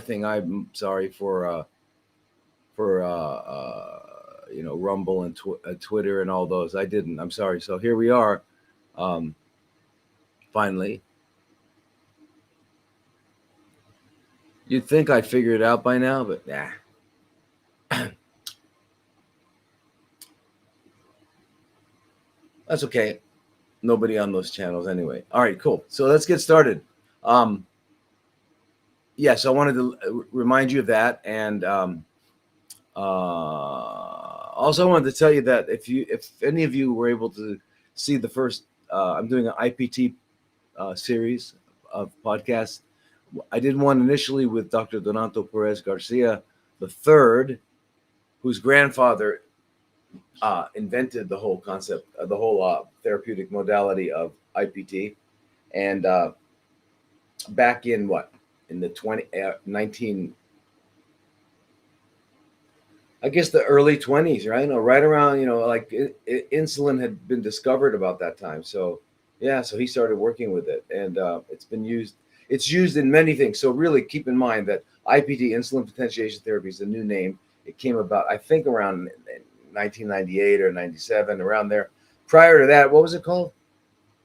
thing. I'm sorry for Rumble and Twitter and all those. I didn't. I'm sorry. So here we are. Um, finally, you'd think I'd figure it out by now, but nah. That's okay. Nobody on those channels anyway. All right, cool. So let's get started. Um, yes, I wanted to remind you of that, and also I wanted to tell you that if any of you were able to see the first, I'm doing an IPT series of podcasts. I did one initially with Dr. Donato Perez Garcia the third, whose grandfather invented the whole concept, the whole therapeutic modality of IPT, and back in what in the 19, I guess the early 20s, right? No, right around, like insulin had been discovered about that time. So yeah, so he started working with it, and it's been used. It's used in many things. So really keep in mind that IPT, insulin potentiation therapy, is a new name. It came about, I think, around 1998 or 97, around there. Prior to that, what was it called?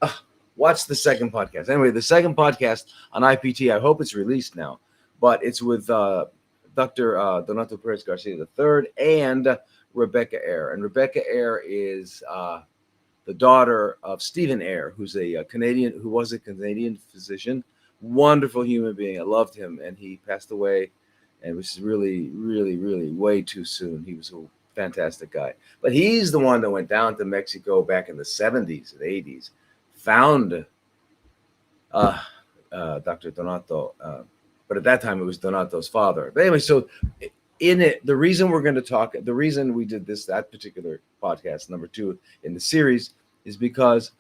Uh, Watch the second podcast. Anyway, the second podcast on IPT, I hope it's released now, but it's with Dr. Donato Perez Garcia III and Rebecca Eyre. And Rebecca Eyre is the daughter of Stephen Eyre, who was a Canadian physician, wonderful human being. I loved him, and he passed away, and was really, really, really way too soon. He was a fantastic guy, but he's the one that went down to Mexico back in the 70s and 80s, found uh, Dr. Donato, but at that time it was Donato's father. But anyway, so in it, the reason the reason we did that particular podcast, number 2 in the series, is because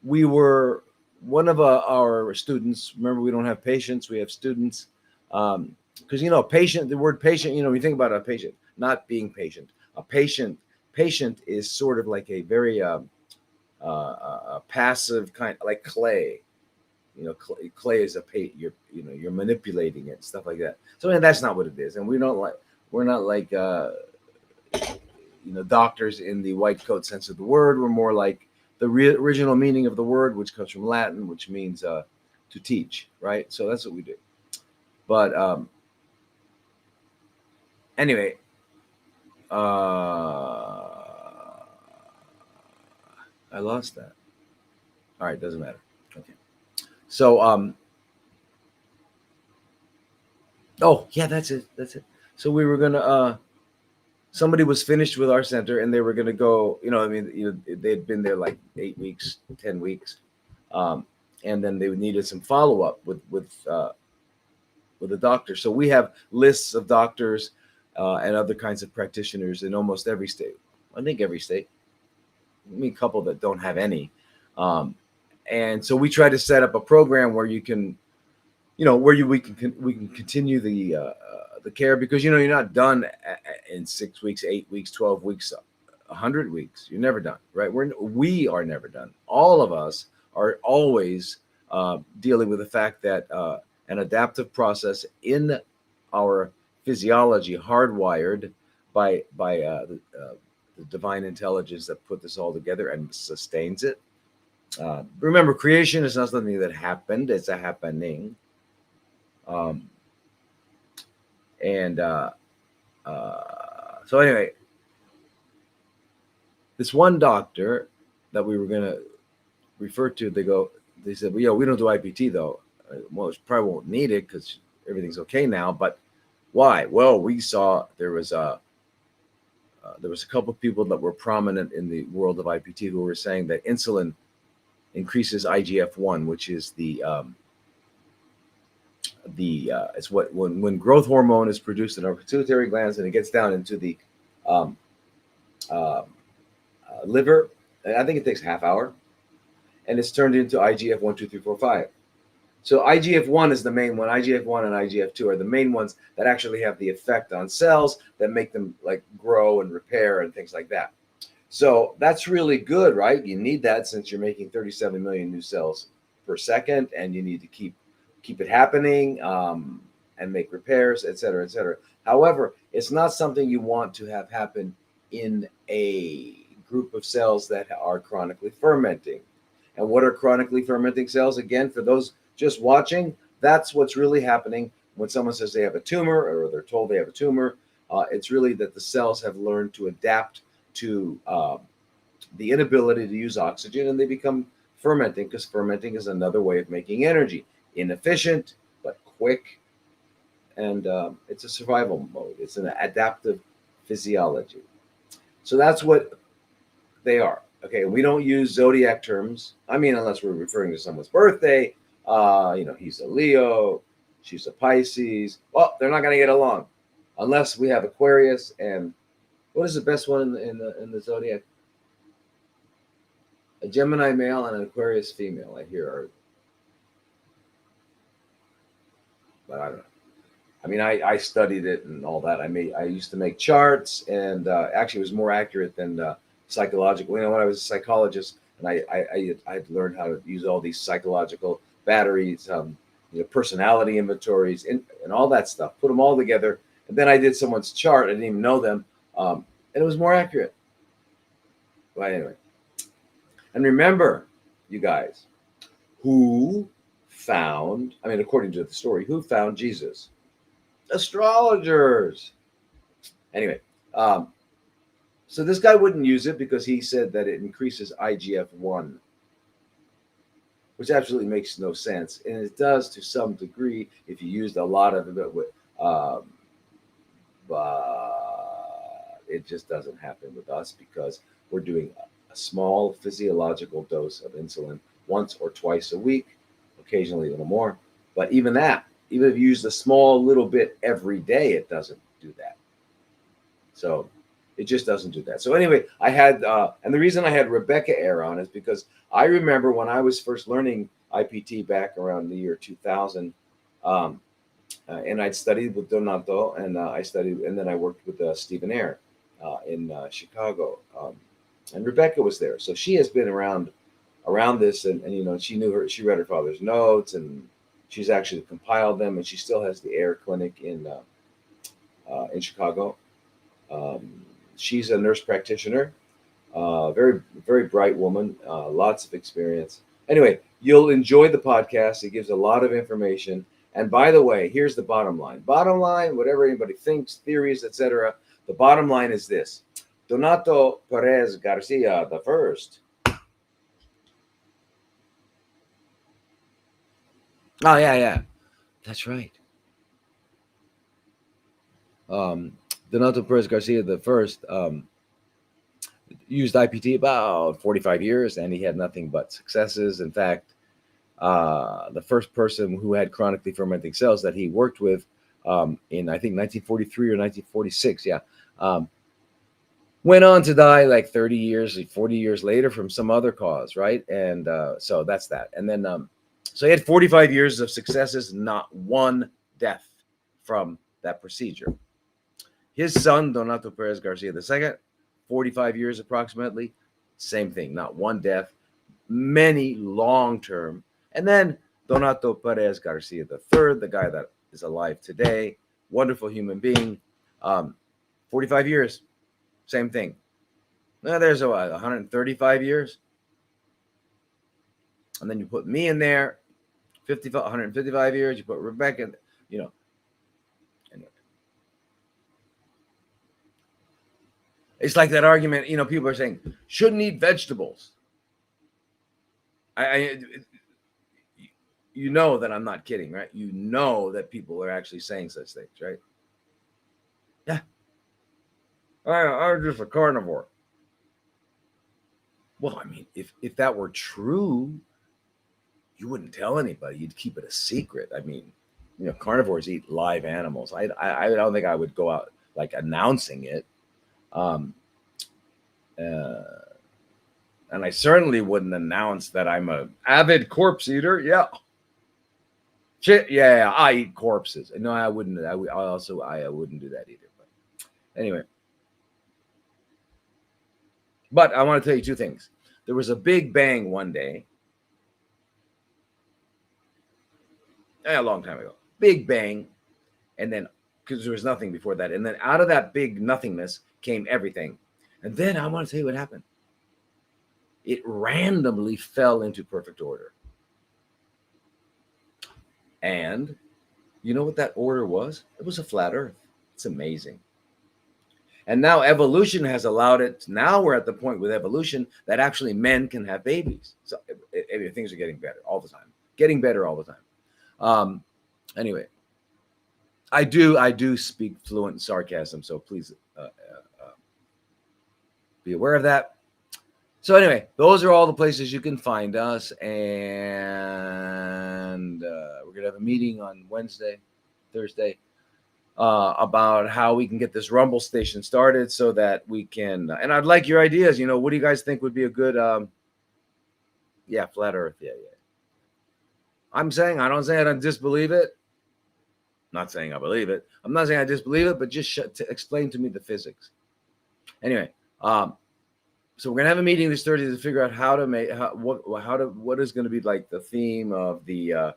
we were one of our students. Remember, we don't have patients; we have students. Because patient. The word patient. When you think about a patient, not being patient. A patient is sort of like a very passive kind, like clay. Clay is you're manipulating it, stuff like that. So that's not what it is, and we're not like doctors in the white coat sense of the word. We're more like the original meaning of the word, which comes from Latin, which means to teach, right? So that's what we do. But anyway, I lost that. All right, doesn't matter. Okay. So oh yeah, that's it. So we were gonna somebody was finished with our center, and they were going to go, they'd been there like 8 weeks, 10 weeks. And then they needed some follow-up with a doctor. So we have lists of doctors and other kinds of practitioners in almost every state. I think every state. I mean, a couple that don't have any. And so we try to set up a program where you can, we can continue the care, because you're not done in 6 weeks, 8 weeks, 12 weeks, 100 weeks. You're never done, right? We are never done. All of us are always dealing with the fact that an adaptive process in our physiology, hardwired by the divine intelligence that put this all together and sustains it. Remember, creation is not something that happened; it's a happening. And so anyway, this one doctor that we were going to refer to, they said, well, we don't do IPT though. Well, it probably won't need it because everything's okay now. But why? Well, we saw there was a couple of people that were prominent in the world of IPT who were saying that insulin increases IGF-1, which is it's what when growth hormone is produced in our pituitary glands and it gets down into the liver. I think it takes half hour, and it's turned into IGF 1, 2, 3, 4, 5. So IGF-1 is the main one. IGF-1 and IGF-2 are the main ones that actually have the effect on cells that make them like grow and repair and things like that. So that's really good, right? You need that since you're making 37 million new cells per second, and you need to keep it happening. and make repairs, etc., etc. However, it's not something you want to have happen in a group of cells that are chronically fermenting. And what are chronically fermenting cells? Again, for those just watching, that's what's really happening when someone says they have a tumor or they're told they have a tumor. It's really that the cells have learned to adapt to the inability to use oxygen, and they become fermenting, because fermenting is another way of making energy. Inefficient, but quick, and it's a survival mode. It's an adaptive physiology. So that's what they are. Okay, we don't use zodiac terms. I mean, unless we're referring to someone's birthday. He's a Leo, she's a Pisces. Well, they're not going to get along unless we have Aquarius and what is the best one in the zodiac? A Gemini male and an Aquarius female. I hear, but I don't know. I mean, I studied it and all that. I used to make charts, and actually, it was more accurate than psychological. When I was a psychologist, and I'd learned how to use all these psychological batteries, personality inventories, and all that stuff. Put them all together, and then I did someone's chart. I didn't even know them, and it was more accurate. But anyway, and remember, you guys, who found? I mean, according to the story, who found Jesus? Astrologers. Anyway, so this guy wouldn't use it because he said that it increases IGF-1, which absolutely makes no sense, and it does to some degree if you used a lot of it. But it just doesn't happen with us because we're doing a small physiological dose of insulin once or twice a week, occasionally a little more. But even that, even if you use a small little bit every day, it doesn't do that. So it just doesn't do that. So anyway, I had, and the reason I had Rebecca Air on is because I remember when I was first learning IPT back around the year 2000, and I'd studied with Donato, and and then I worked with Stephen Air in Chicago, and Rebecca was there. So she has been around this, and she read her father's notes, and she's actually compiled them, and she still has the Air Clinic in Chicago. She's a nurse practitioner, very, very bright woman, lots of experience. Anyway, you'll enjoy the podcast. It gives a lot of information. And by the way, here's the bottom line. Bottom line, whatever anybody thinks, theories, etc. The bottom line is this: Donato Perez Garcia the first. Oh yeah, that's right. Donato Perez Garcia the first used IPT about 45 years, and he had nothing but successes. In fact, the first person who had chronically fermenting cells that he worked with in, I think, 1943 or 1946, went on to die like 30 years, 40 years later from some other cause, right? And so that's that. And then, so he had 45 years of successes, not one death from that procedure. His son, Donato Perez Garcia II, 45 years approximately, same thing, not one death, many long-term. And then Donato Perez Garcia III, the guy that is alive today, wonderful human being, 45 years, same thing. Now there's 135 years. And then you put me in there, 155 years, you put Rebecca in, Anyway. It's like that argument, people are saying, shouldn't eat vegetables. You know that I'm not kidding, right? You know that people are actually saying such things, right? Yeah. I'm just a carnivore. Well, I mean, if that were true, you wouldn't tell anybody. You'd keep it a secret. I mean, carnivores eat live animals. I don't think I would go out like announcing it. And I certainly wouldn't announce that I'm an avid corpse eater. Yeah. Shit, yeah, I eat corpses. No, I wouldn't. I wouldn't do that either. But anyway. But I want to tell you two things. There was a big bang one day. A long time ago. Big bang. and then because there was nothing before that, and then out of that big nothingness came everything. And then I want to tell you what happened. It randomly fell into perfect order. And you know what that order was? It was a flat earth. It's amazing. And now evolution has allowed it. Now we're at the point with evolution that actually men can have babies. So things are getting better all the time. Getting better all the time. Anyway, I do speak fluent sarcasm, so please be aware of that. So anyway, those are all the places you can find us, and we're gonna have a meeting on Thursday, about how we can get this Rumble station started so that we can. And I'd like your ideas. What do you guys think would be a good? Flat Earth. Yeah. I'm saying I don't say I don't disbelieve it. I'm not saying I believe it. I'm not saying I disbelieve it, but just to explain to me the physics. Anyway, so we're gonna have a meeting this Thursday to figure out how to make what is going to be like the theme of the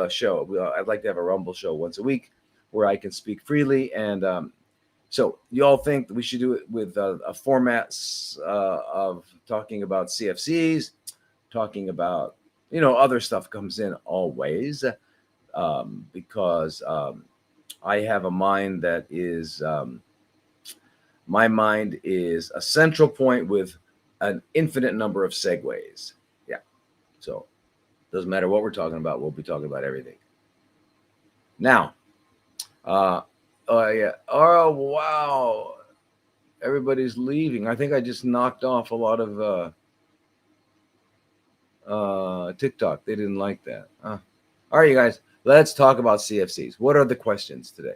show. I'd like to have a Rumble show once a week where I can speak freely, and so you all think that we should do it with a format of talking about CFCs, talking about other stuff comes in always, because I have a mind that is. My mind is a central point with an infinite number of segues. Yeah. So doesn't matter what we're talking about. We'll be talking about everything. Now, oh wow. Everybody's leaving. I think I just knocked off a lot of TikTok. They didn't like that. All right, you guys, let's talk about CFCs. What are the questions today?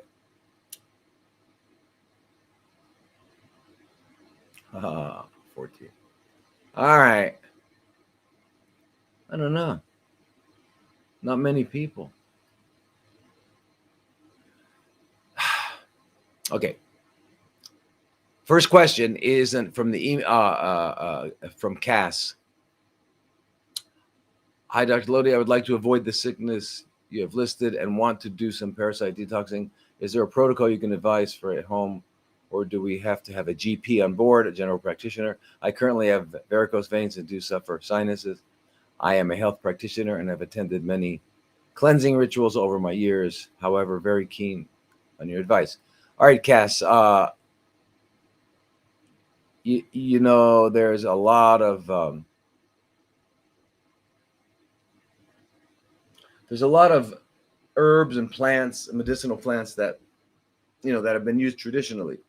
14. All right. I don't know. Not many people. Okay. First question is from the from Cass. Hi, Dr. Lodi. I would like to avoid the sickness you have listed and want to do some parasite detoxing. Is there a protocol you can advise for at home, or do we have to have a GP on board, a general practitioner? I currently have varicose veins and do suffer sinuses. I am a health practitioner and have attended many cleansing rituals over my years. However, very keen on your advice. All right, Cass. There's a lot of herbs and plants, medicinal plants that that have been used traditionally.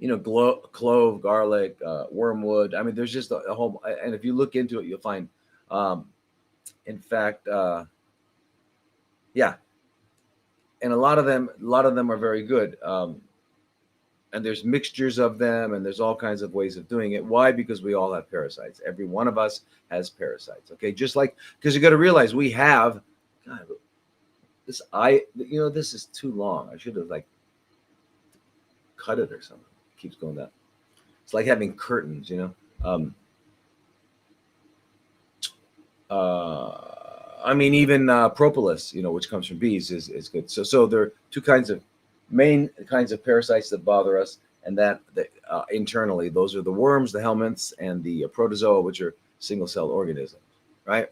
Clove, garlic, wormwood. I mean, there's just a whole. And if you look into it, you'll find, in fact, yeah. And a lot of them are very good. And there's mixtures of them, and there's all kinds of ways of doing it. Why? Because we all have parasites. Every one of us has parasites. Okay, just like because you got to realize we have. God, this this is too long. I should have cut it or something. It keeps going down. It's like having curtains, I mean, even propolis, which comes from bees, is good. So there are two main kinds of parasites that bother us, and that internally, those are the worms, the helminths, and the protozoa, which are single-cell organisms, right?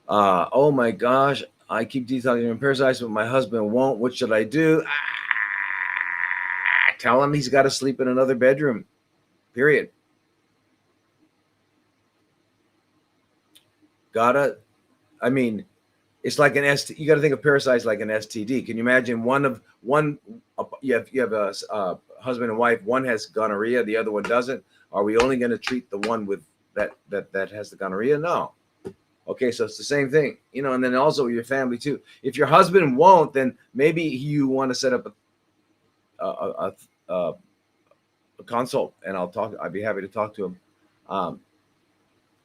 Oh my gosh, I keep detoxing from parasites, but my husband won't. What should I do? Tell him he's got to sleep in another bedroom. Period. I mean, it's like an STD. You got to think of parasites like an STD. Can you imagine you have a husband and wife, one has gonorrhea, the other one doesn't. Are we only going to treat the one with that has the gonorrhea? No. Okay, so it's the same thing, and then also your family too. If your husband won't, then maybe you want to set up a consult, and I'd be happy to talk to him.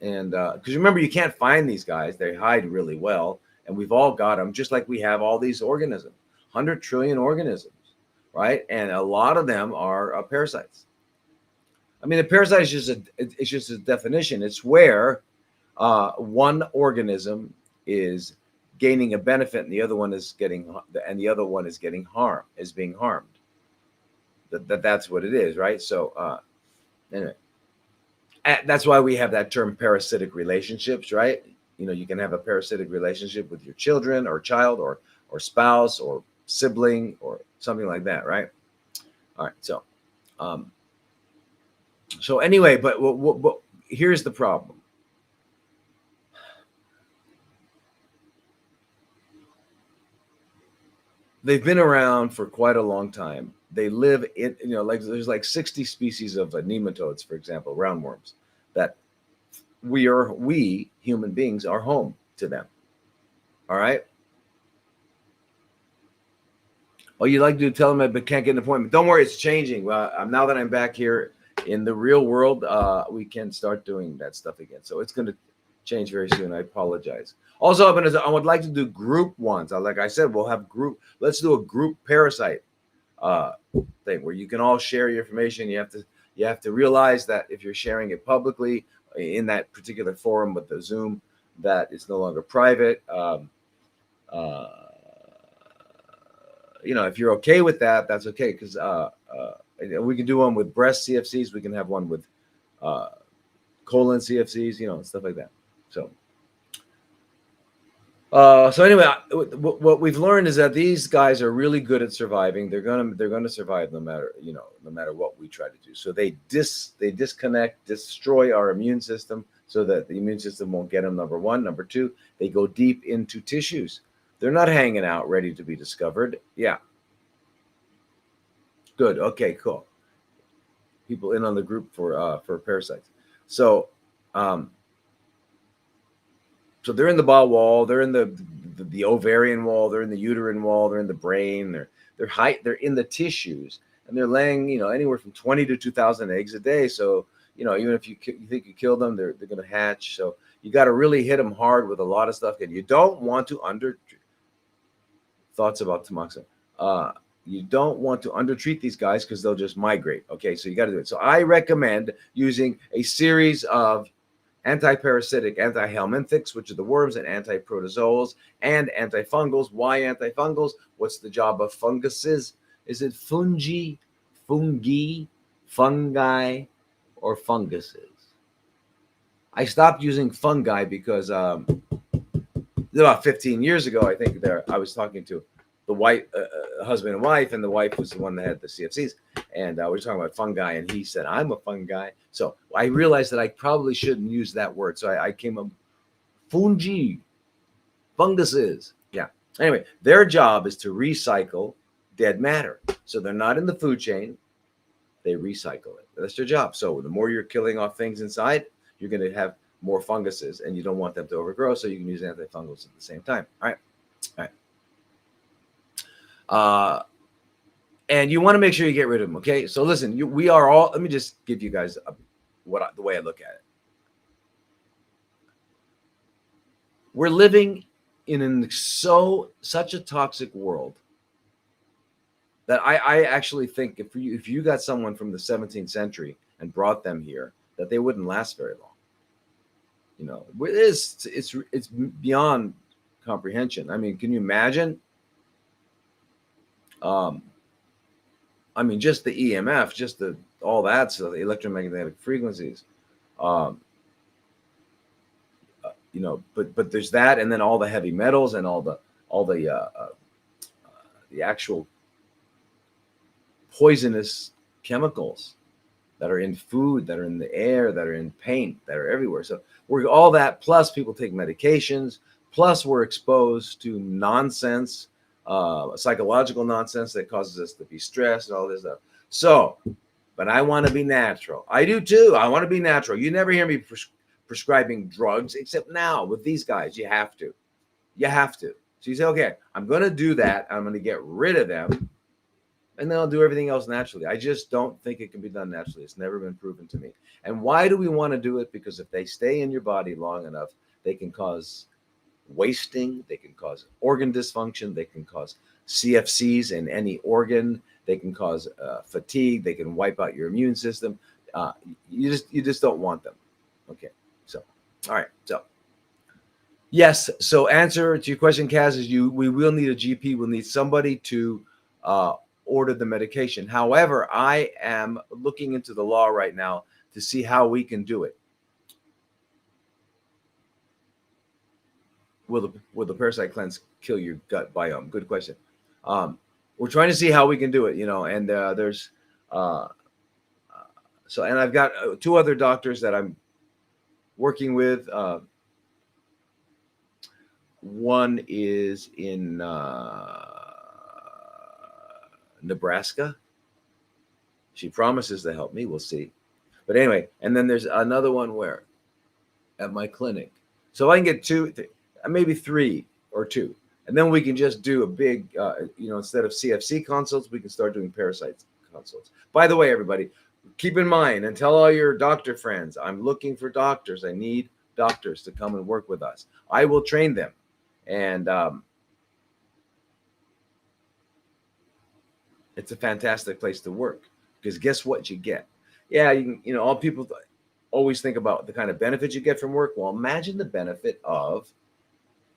And because remember, you can't find these guys; they hide really well, and we've all got them, just like we have all these organisms, 100 trillion organisms, right? And a lot of them are parasites. I mean, a parasite is just a definition. It's where one organism is gaining a benefit, and the other one is getting harm, is being harmed. That's what it is, right? So anyway, that's why we have that term parasitic relationships, right? You can have a parasitic relationship with your children or child or spouse or sibling or something like that, right? All right. Um, so anyway, but here's the problem. They've been around for quite a long time. They live in, like there's like 60 species of nematodes, for example, roundworms, that we human beings are home to them. All right. Oh, you like to tell them but can't get an appointment. Don't worry, it's changing. Well, now that I'm back here in the real world, we can start doing that stuff again. So it's going to change very soon. I apologize. Also, I would like to do group ones. Like I said, we'll have let's do a group parasite thing where you can all share your information. You have to realize that if you're sharing it publicly in that particular forum with the Zoom, that it's no longer private. If you're okay with that, that's okay, because we can do one with breast CFCs. We can have one with colon CFCs, stuff like that. So anyway, what we've learned is that these guys are really good at surviving. They're gonna survive no matter what we try to do. So they disconnect, destroy our immune system so that the immune system won't get them. Number one. Number two, they go deep into tissues. They're not hanging out ready to be discovered. Yeah. Good. Okay. Cool. People in on the group for parasites. So they're in the bowel wall, they're in the ovarian wall, they're in the uterine wall, they're in the brain, they're in the tissues, and they're laying anywhere from 20 to 2,000 eggs a day. So even if you think you kill them, they're going to hatch. So you got to really hit them hard with a lot of stuff, and you don't want to thoughts about tamoxifen. You don't want to undertreat these guys because they'll just migrate. Okay, so you got to do it. So I recommend using a series of anti-parasitic, anti-helminthics, which are the worms, and anti-protozoals and antifungals. Why antifungals? What's the job of funguses? Is it fungi, fungi, or funguses? I stopped using fungi because about 15 years ago, I think I was talking to the wife, husband and wife, and the wife was the one that had the CFCs, and we were talking about fungi, and he said, "I'm a fungi." So I realized that I probably shouldn't use that word. So I came up, fungi, funguses. Yeah. Anyway, their job is to recycle dead matter. So they're not in the food chain. They recycle it. That's their job. So the more you're killing off things inside, you're going to have more funguses, and you don't want them to overgrow. So you can use antifungals at the same time. All right. And you want to make sure you get rid of them. Okay. So listen, we are all, let me just give you guys the way I look at it. We're living in such a toxic world that I actually think if you got someone from the 17th century and brought them here, that they wouldn't last very long. It's beyond comprehension. I mean, can you imagine? Just the EMF, just all that, so the electromagnetic frequencies, but there's that, and then all the heavy metals and all the actual poisonous chemicals that are in food, that are in the air, that are in paint, that are everywhere. So we're all that, plus people take medications, plus we're exposed to nonsense, psychological nonsense that causes us to be stressed and all this stuff. So, but I want to be natural. I do too. I want to be natural. You never hear me prescribing drugs, except now with these guys. You have to. So you say, okay, I'm going to do that. I'm going to get rid of them, and then I'll do everything else naturally. I just don't think it can be done naturally. It's never been proven to me. And why do we want to do it? Because if they stay in your body long enough, they can cause wasting, they can cause organ dysfunction, they can cause CFCs in any organ, they can cause fatigue, they can wipe out your immune system. You just don't want them. Okay, so all right, so Yes. So answer to your question, Kaz, is we will need a GP. We'll need somebody to uh, order the medication. However, I am looking into the law right now to see how we can do it. Will the parasite cleanse kill your gut biome? Good question. Um, we're trying to see how we can do it. And there's uh, and I've got two other doctors that I'm working with. One is in Nebraska. She promises to help me. We'll see. But anyway, and then there's another one where at my clinic. So I can get maybe three or two. And then we can just do a big, instead of CFC consults, we can start doing parasite consults. By the way, everybody, keep in mind and tell all your doctor friends, I'm looking for doctors. I need doctors to come and work with us. I will train them. And it's a fantastic place to work because guess what you get? Yeah, all people always think about the kind of benefits you get from work. Well, imagine the benefit of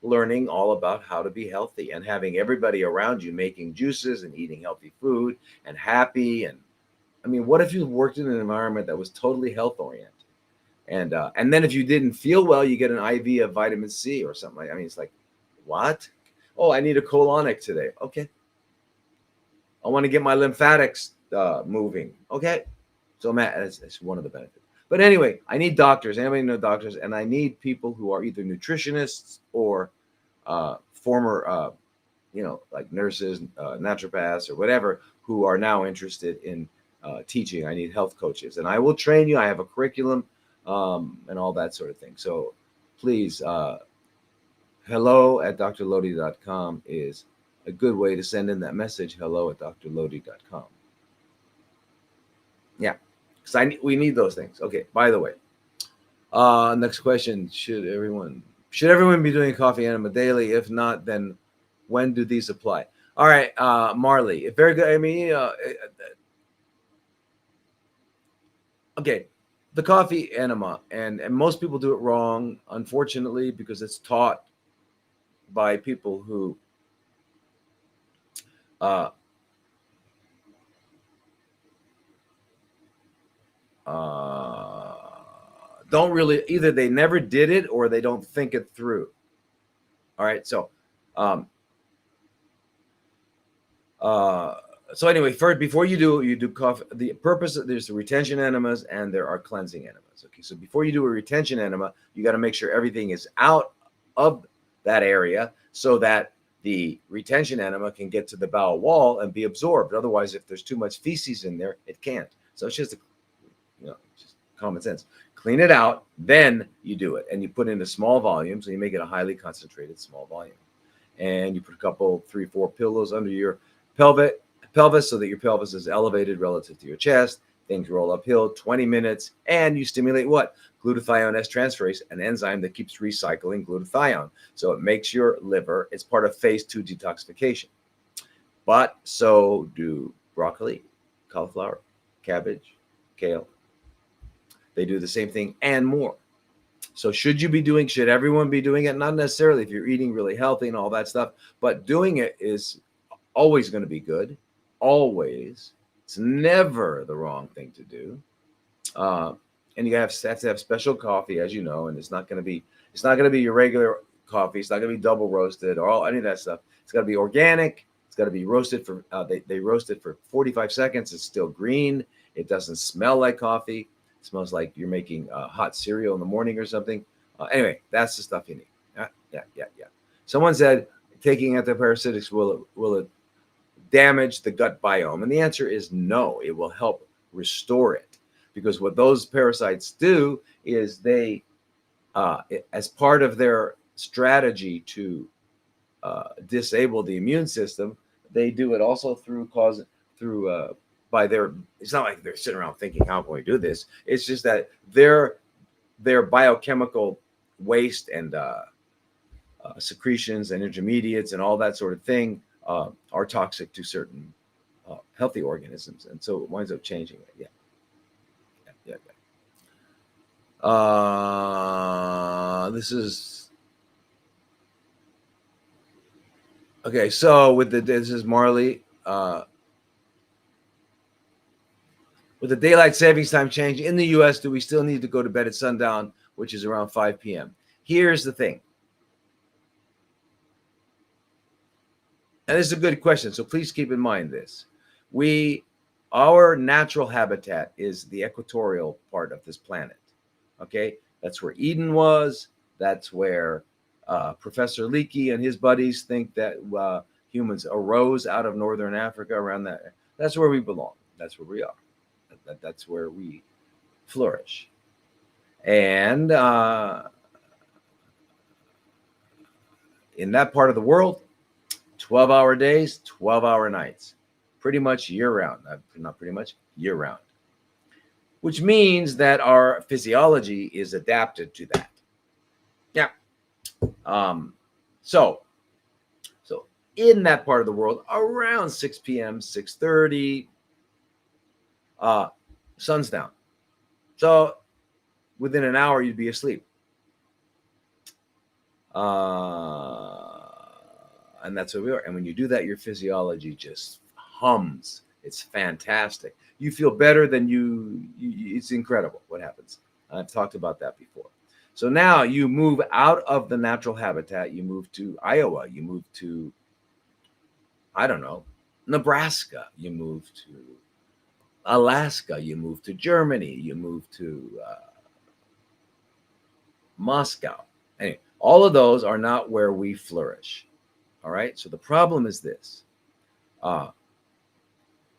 learning all about how to be healthy and having everybody around you making juices and eating healthy food and happy. And I mean, what if you worked in an environment that was totally health oriented? And then if you didn't feel well, you get an IV of vitamin C or something like. I mean, it's like, what? Oh, I need a colonic today. Okay. I want to get my lymphatics moving. Okay. So Matt, that's one of the benefits. But anyway, I need doctors. Anybody know doctors? And I need people who are either nutritionists or former, like nurses, naturopaths, or whatever, who are now interested in teaching. I need health coaches, and I will train you. I have a curriculum and all that sort of thing. So please, hello at drlodi.com is a good way to send in that message. Hello at drlodi.com. Yeah, because we need those things. Okay. By the way, next question: Should everyone be doing coffee enema daily? If not, then when do these apply? All right, Marley, very good. I mean, okay, the coffee enema, and most people do it wrong, unfortunately, because it's taught by people who uh, uh, don't really, either they never did it or they don't think it through. All right, so um, uh, so anyway, first, before you do coffee, the purpose there's the retention enemas and there are cleansing enemas. Okay, so before you do a retention enema, you got to make sure everything is out of that area so that the retention enema can get to the bowel wall and be absorbed. Otherwise, if there's too much feces in there, it can't. So it's just just common sense. Clean it out, then you do it, and you put in a small volume, so you make it a highly concentrated small volume, and you put a couple, 3, 4 pillows under your pelvis so that your pelvis is elevated relative to your chest. Things roll uphill 20 minutes, and you stimulate what? Glutathione S transferase, an enzyme that keeps recycling glutathione. So it makes your liver, it's part of phase 2 detoxification. But so do broccoli, cauliflower, cabbage, kale. They do the same thing and more. So should everyone be doing it? Not necessarily if you're eating really healthy and all that stuff, but doing it is always going to be good. Always. It's never the wrong thing to do. And you have to have special coffee, as you know, and it's not going to be your regular coffee. It's not going to be double roasted or any of that stuff. It's got to be organic. It's got to be roasted for they roast it for 45 seconds. It's still green. It doesn't smell like coffee. It smells like you're making hot cereal in the morning or something. Anyway, that's the stuff you need. Yeah. Someone said taking antiparasitics will it damage the gut biome? And the answer is no. It will help restore it, because what those parasites do is they, as part of their strategy to disable the immune system, they do it also by their. It's not like they're sitting around thinking, how can we do this? It's just that their biochemical waste and secretions and intermediates and all that sort of thing are toxic to certain healthy organisms, and so it winds up changing it. Yeah. This is Okay, so with the this is Marley. With the daylight savings time change in the U.S., do we still need to go to bed at sundown, which is around 5 p.m.? Here's the thing, and this is a good question, so please keep in mind this. We, our natural habitat is the equatorial part of this planet. Okay, that's where Eden was. That's where Professor Leakey and his buddies think that humans arose out of northern Africa around that. That's where we belong. That's where we are. That's where we flourish. And in that part of the world, 12-hour days, 12-hour nights, pretty much year round. Not pretty much, year round. Which means that our physiology is adapted to that. Yeah. Um, so, so in that part of the world, around 6 p.m., 6:30, sun's down. So within an hour, you'd be asleep. And that's where we are. And when you do that, your physiology just hums. It's fantastic. You feel better than it's incredible what happens. I've talked about that before. So now you move out of the natural habitat. You move to Iowa. You move to, I don't know, Nebraska. You move to Alaska. You move to Germany. You move to Moscow. Anyway, all of those are not where we flourish. All right. So the problem is this. I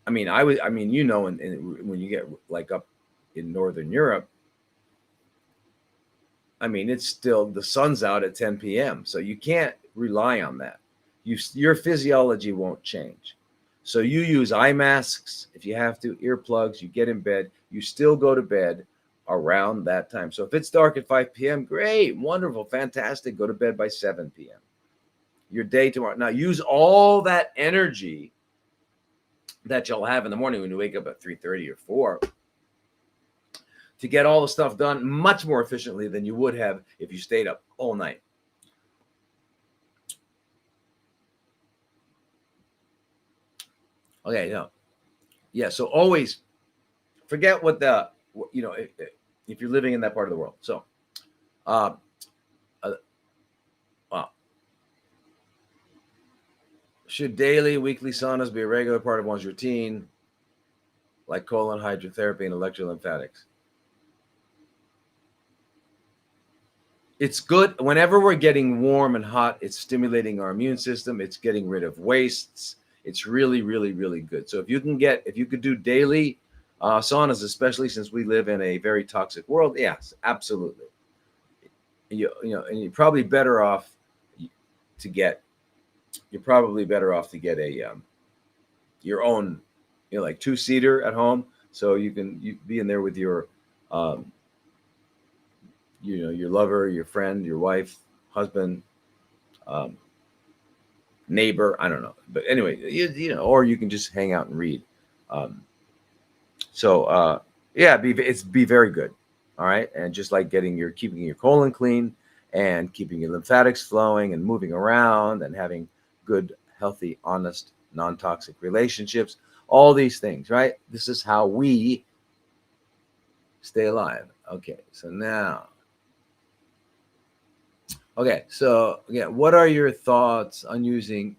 mean, when you get like up in Northern Europe, I mean, it's still the sun's out at 10 p.m. So you can't rely on that. Your physiology won't change. So you use eye masks if you have to, earplugs, you get in bed, you still go to bed around that time. So if it's dark at 5 p.m., great, wonderful, fantastic. Go to bed by 7 p.m. Your day tomorrow. Now use all that energy that you'll have in the morning when you wake up at 3:30 or 4 to get all the stuff done much more efficiently than you would have if you stayed up all night. Okay, no. Yeah, so always forget what if you're living in that part of the world. So, uh, uh, wow. Should daily, weekly saunas be a regular part of one's routine, like colon hydrotherapy and electrolymphatics? It's good whenever we're getting warm and hot. It's stimulating our immune system. It's getting rid of wastes. It's really, really, really good. So if you could do daily saunas, especially since we live in a very toxic world, yes, absolutely. And you're probably better off to get. You're probably better off to get a your own, like 2-seater at home, so you be in there with your um, your lover, your friend, your wife, husband, um, neighbor. I don't know, but anyway, or you can just hang out and read. Um, so yeah, be very good. All right, and just like keeping your colon clean and keeping your lymphatics flowing and moving around and having good, healthy, honest, non-toxic relationships. All these things, right? This is how we stay alive. Okay, so now. Okay, so again, what are your thoughts on using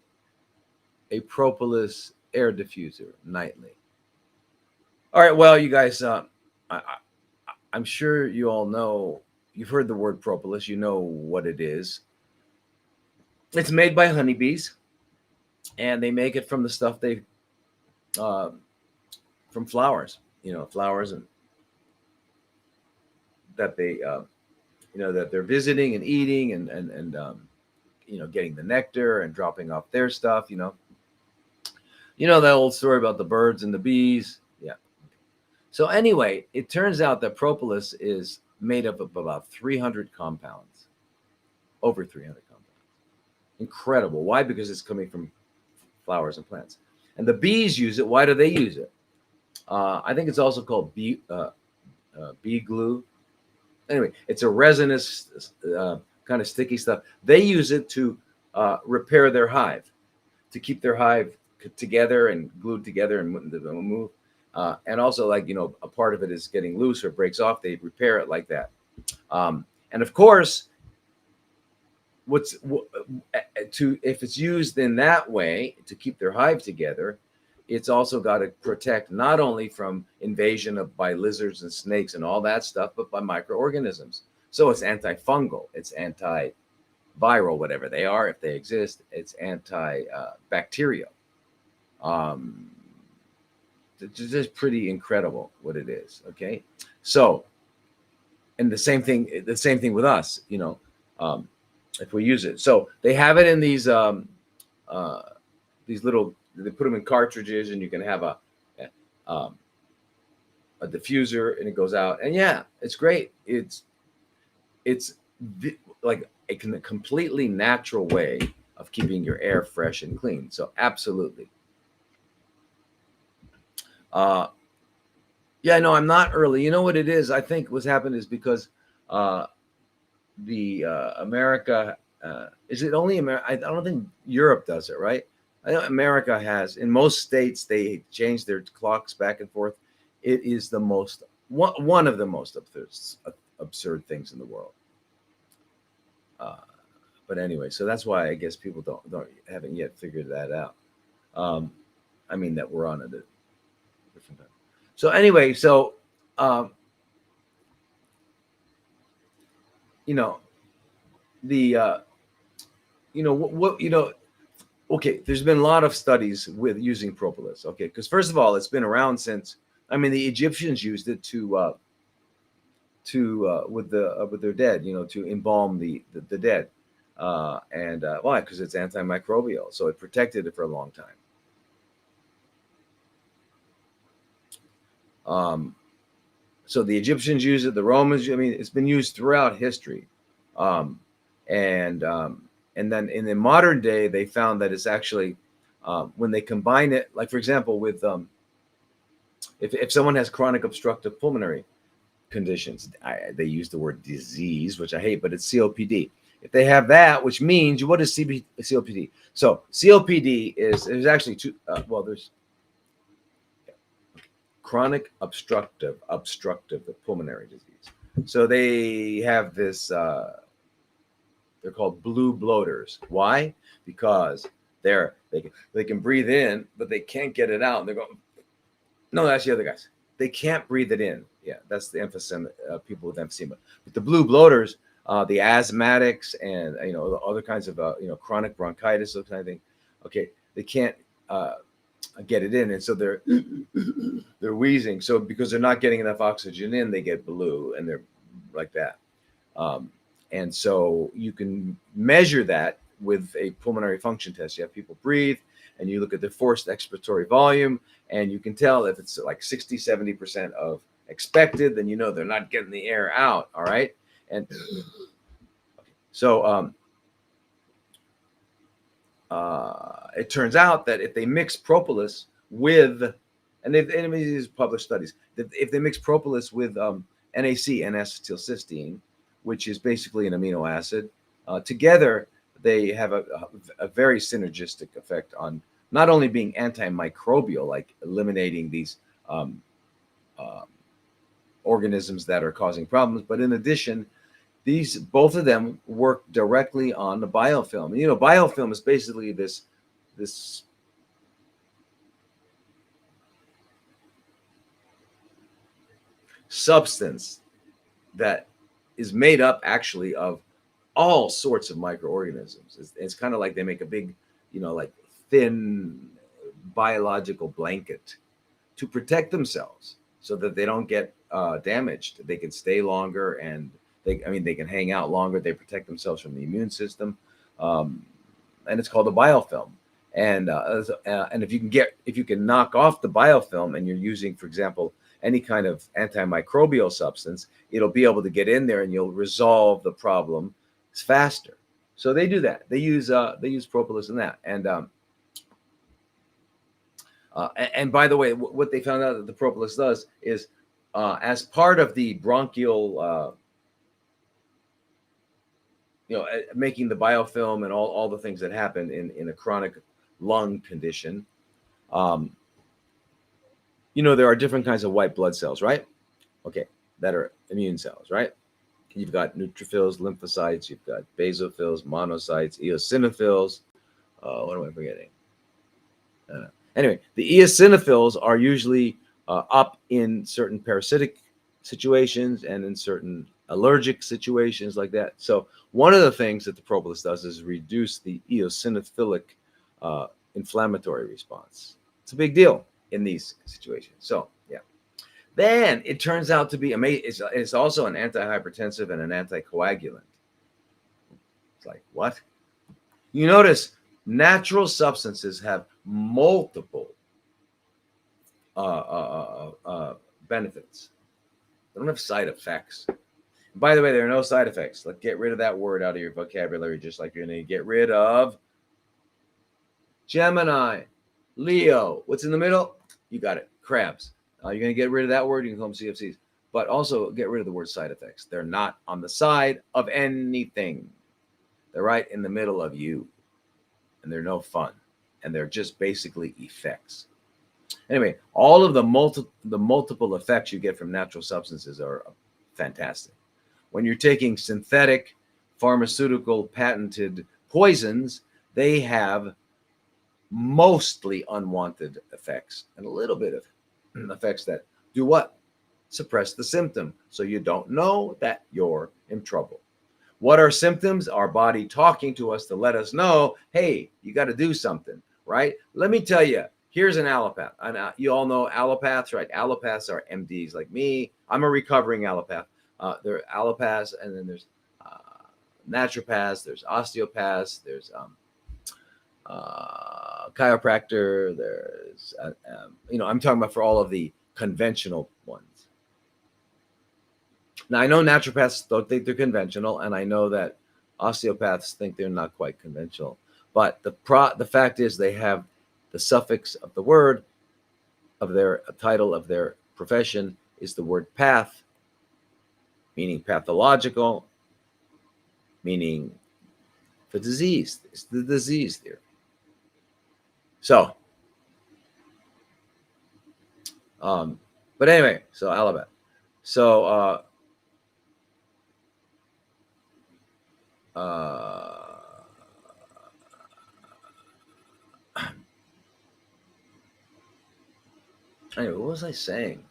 a propolis air diffuser nightly? All right, well, you guys, I'm sure you all know, you've heard the word propolis, you know what it is. It's made by honeybees, and they make it from the stuff uh, from flowers, flowers and that that they're visiting and eating and getting the nectar and dropping off their stuff. That old story about the birds and the bees. Yeah. So anyway, it turns out that propolis is made up of about 300 compounds, over 300 compounds. Incredible. Why? Because it's coming from flowers and plants. And the bees use it. Why do they use it? I think it's also called bee glue. Anyway, it's a resinous kind of sticky stuff. They use it to repair their hive. to keep their hive together and glued together and they don't move. And also, like, a part of it is getting loose or breaks off, they repair it like that. And of course, if it's used in that way to keep their hive together, it's also got to protect not only from invasion by lizards and snakes and all that stuff, but by microorganisms. So it's antifungal, it's antiviral, whatever they are, if they exist. It's antibacterial. It's just pretty incredible what it is. Okay, so, and the same thing with us. If we use it, so they have it in these little. They put them in cartridges, and you can have a diffuser, and it goes out, and yeah, it's great. It's like a completely natural way of keeping your air fresh and clean. So absolutely. Yeah, no, I'm not early. You know what it is? I think what's happened is because the America, is it only America? I don't think Europe does it, right? I know America has, in most states, they change their clocks back and forth. It is one of the most absurd things in the world. But anyway, so that's why I guess people haven't yet figured that out. I mean, that we're on a different time. So anyway, so okay, there's been a lot of studies with using propolis. Okay, because first of all, it's been around since, I mean, the Egyptians used it with their dead, to embalm the dead, and why? Because it's antimicrobial, so it protected it for a long time. So the Egyptians use it, the Romans. I mean, it's been used throughout history, and then in the modern day, they found that it's actually when they combine it, like for example, with if someone has chronic obstructive pulmonary conditions, they use the word disease, which I hate, but it's COPD. If they have that, which means, what is COPD? So COPD there's actually two. There's chronic obstructive pulmonary disease. So they have this. They're called blue bloaters. Why? Because they can breathe in, but they can't get it out. And they're going. No, that's the other guys. They can't breathe it in. Yeah, that's the emphysema. People with emphysema. But the blue bloaters, the asthmatics, and other kinds of chronic bronchitis, those kind of thing. Okay, they can't get it in, and so they're wheezing. So because they're not getting enough oxygen in, they get blue, and they're like that. And so you can measure that with a pulmonary function test. You have people breathe, and you look at the forced expiratory volume, and you can tell if it's like 60-70% of expected, then they're not getting the air out. All right, and so it turns out that if they mix propolis with, and these published studies, that if they mix propolis with NAC, N-acetylcysteine, which is basically an amino acid, together they have a very synergistic effect on not only being antimicrobial, like eliminating these organisms that are causing problems, but in addition, both of them work directly on the biofilm. Biofilm is basically this substance that is made up actually of all sorts of microorganisms. It's kind of like they make a big, like thin biological blanket to protect themselves so that they don't get damaged. They can stay longer, and they can hang out longer. They protect themselves from the immune system, and it's called a biofilm. And if you can knock off the biofilm, and you're using, for example, any kind of antimicrobial substance, it'll be able to get in there, and you'll resolve the problem faster. So they do that. They use propolis in that, and by the way, what they found out that the propolis does is, as part of the bronchial, making the biofilm and all the things that happen in a chronic lung condition. Um, there are different kinds of white blood cells, right? Okay, that are immune cells, right? You've got neutrophils, lymphocytes, you've got basophils, monocytes, eosinophils. What am I forgetting? Anyway, the eosinophils are usually up in certain parasitic situations and in certain allergic situations like that. So one of the things that the propolis does is reduce the eosinophilic uh, inflammatory response. It's a big deal in these situations. So yeah. Then it turns out to be amazing. It's also an antihypertensive and an anticoagulant. It's like, what? You notice natural substances have multiple benefits. They don't have side effects. By the way, there are no side effects. Let's get rid of that word out of your vocabulary, just like you're going to get rid of Gemini, Leo. What's in the middle? You got it. Crabs. You're going to get rid of that word. You can call them CFCs. But also get rid of the word side effects. They're not on the side of anything. They're right in the middle of you. And they're no fun. And they're just basically effects. Anyway, all of the multiple effects you get from natural substances are fantastic. When you're taking synthetic, pharmaceutical, patented poisons, they have mostly unwanted effects and a little bit of effects that do what? Suppress the symptom, so you don't know that you're in trouble. What are symptoms? Our body talking to us to let us know, hey, you got to do something, right? Let me tell you, here's an allopath. You all know allopaths, right? Allopaths are MDs like me. I'm a recovering allopath. There are allopaths, and then there's naturopaths, there's osteopaths, there's chiropractor, there's, I'm talking about for all of the conventional ones. Now, I know naturopaths don't think they're conventional, and I know that osteopaths think they're not quite conventional. But the fact is they have the suffix of the word of their title of their profession is the word path, meaning pathological, meaning the disease. It's the disease theory. So, but anyway, so Alabama. So, anyway, what was I saying?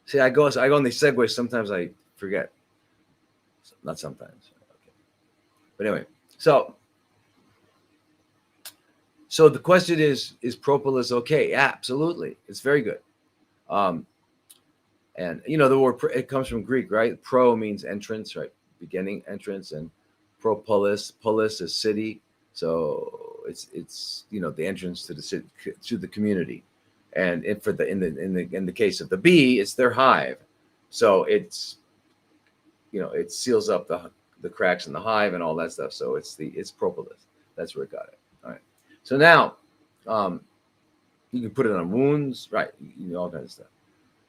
See, I go on these segues. Sometimes I forget. Not sometimes. Okay. But anyway, so the question is propolis okay? Yeah, absolutely. It's very good. And the word it comes from Greek, right? Pro means entrance, right? Beginning, entrance, and propolis. Polis is city, so it's the entrance to the city, to the community. And in the case of the bee, it's their hive, so it's it seals up the cracks in the hive and all that stuff. So it's propolis. That's where it got it. All right. So now, you can put it on wounds, right? All kinds of stuff.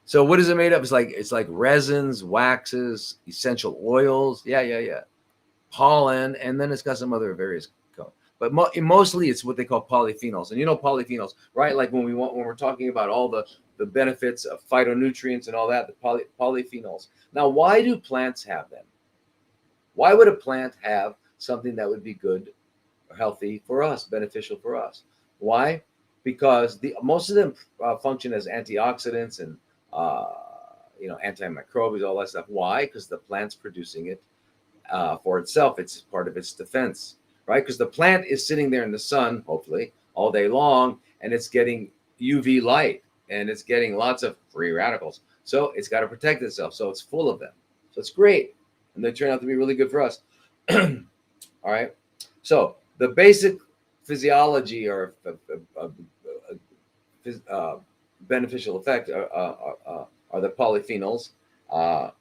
So what is it made of? It's like resins, waxes, essential oils. Yeah. Pollen, and then it's got some other various. But mostly it's what they call polyphenols, and polyphenols, right? Like when we're talking about all the benefits of phytonutrients and all that, the polyphenols. Now, why do plants have them? Why would a plant have something that would be good or healthy for us, beneficial for us? Why? Because most of them function as antioxidants and antimicrobials, all that stuff. Why? Because the plant's producing it for itself. It's part of its defense, right? Because the plant is sitting there in the sun, hopefully, all day long, and it's getting UV light, and it's getting lots of free radicals. So it's got to protect itself. So it's full of them. So it's great. And they turn out to be really good for us. All right. So the basic physiology or beneficial effect are the polyphenols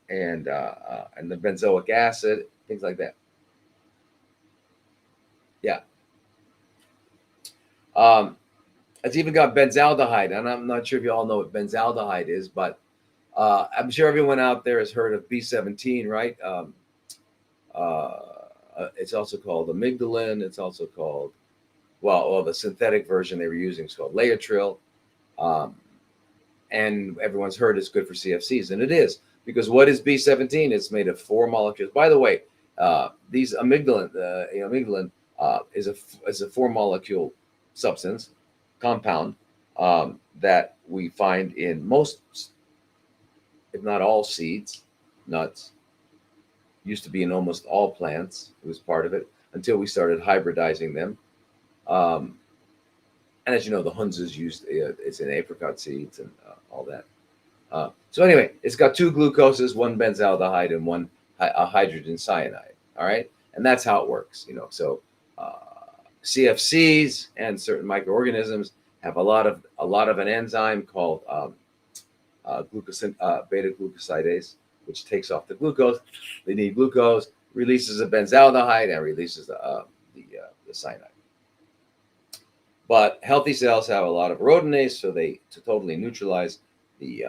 and the benzoic acid, things like that. Yeah. It's even got benzaldehyde, and I'm not sure if you all know what benzaldehyde is, but I'm sure everyone out there has heard of B17, right? It's also called amygdalin. It's also called well, the synthetic version they were using is called Laetrile. Um, and everyone's heard it's good for CFCs, and it is, because what is B17? It's made of 4 molecules. By the way, these amygdalin is a 4 molecule substance compound that we find in most, if not all, seeds, nuts. Used to be in almost all plants. It was part of it until we started hybridizing them. Um, and as you know, the Hunza's used, it's in apricot seeds and all that. So anyway, it's got 2 glucoses, 1 benzaldehyde, and 1 hydrogen cyanide. All right, and that's how it works. So CFCs and certain microorganisms have a lot of an enzyme called beta glucosidase, which takes off the glucose. They need glucose, releases a benzaldehyde, and releases the cyanide. But healthy cells have a lot of rhodinase, so they to totally neutralize the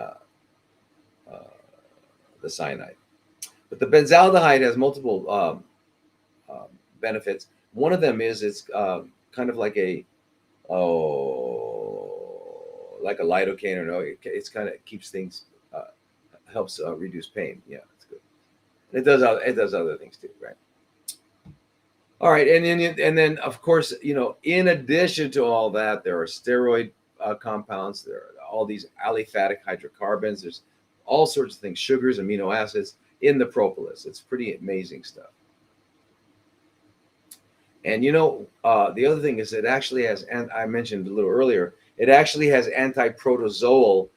cyanide. But the benzaldehyde has multiple benefits. One of them is it's kind of like a lidocaine, or no, it's kind of keeps things, helps reduce pain. Yeah, it's good. It does other things too, right? All right, and then of course, in addition to all that, there are steroid compounds. There are all these aliphatic hydrocarbons. There's all sorts of things, sugars, amino acids in the propolis. It's pretty amazing stuff. And the other thing is it actually has, and I mentioned a little earlier, it actually has anti-protozoal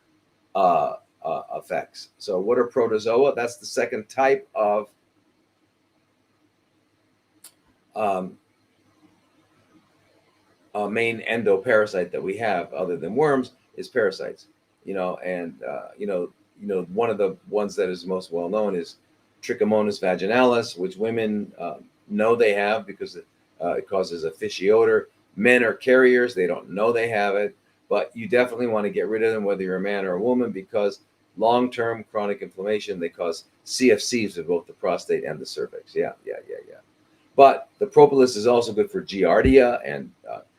effects. So what are protozoa? That's the second type of main endoparasite that we have, other than worms, is parasites. One of the ones that is most well known is Trichomonas vaginalis, which women know they have because it causes a fishy odor. Men are carriers; they don't know they have it, but you definitely want to get rid of them, whether you're a man or a woman, because long-term chronic inflammation, they cause CFCs of both the prostate and the cervix. Yeah. But the propolis is also good for giardia and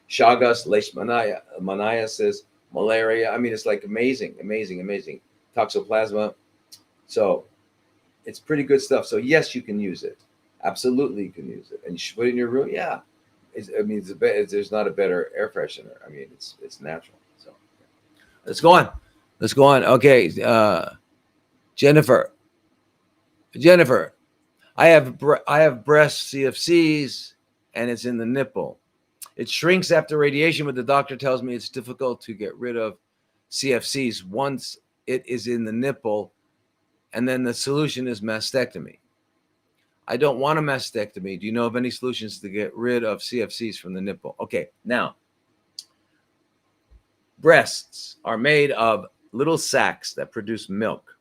Chagas, leishmaniasis, malaria. I mean, it's like amazing. Toxoplasma. So it's pretty good stuff. So yes, you can use it. Absolutely, you can use it. And you should put it in your room. Yeah. There's not a better air freshener. I mean, it's natural. So let's go on. Okay. Jennifer, I have breast CFCs, and it's in the nipple. It shrinks after radiation, but the doctor tells me it's difficult to get rid of CFCs once it is in the nipple, and then the solution is mastectomy. I don't want a mastectomy. Do you know of any solutions to get rid of CFCs from the nipple? Okay, now, breasts are made of little sacs that produce milk.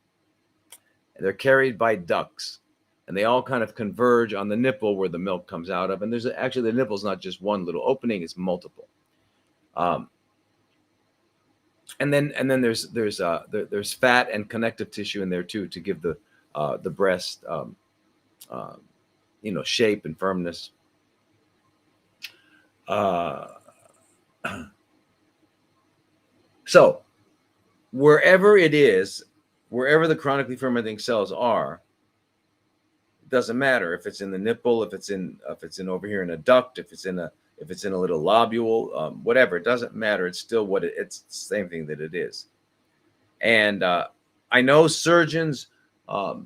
They're carried by ducts, and they all kind of converge on the nipple where the milk comes out of. And there's actually, the nipple's not just one little opening; it's multiple. And then there's fat and connective tissue in there too to give the breast shape and firmness. So wherever the chronically fermenting cells are, it doesn't matter if it's in the nipple, if it's in over here in a duct, if it's in a little lobule, whatever. It doesn't matter. It's still it's the same thing that it is. And I know surgeons, they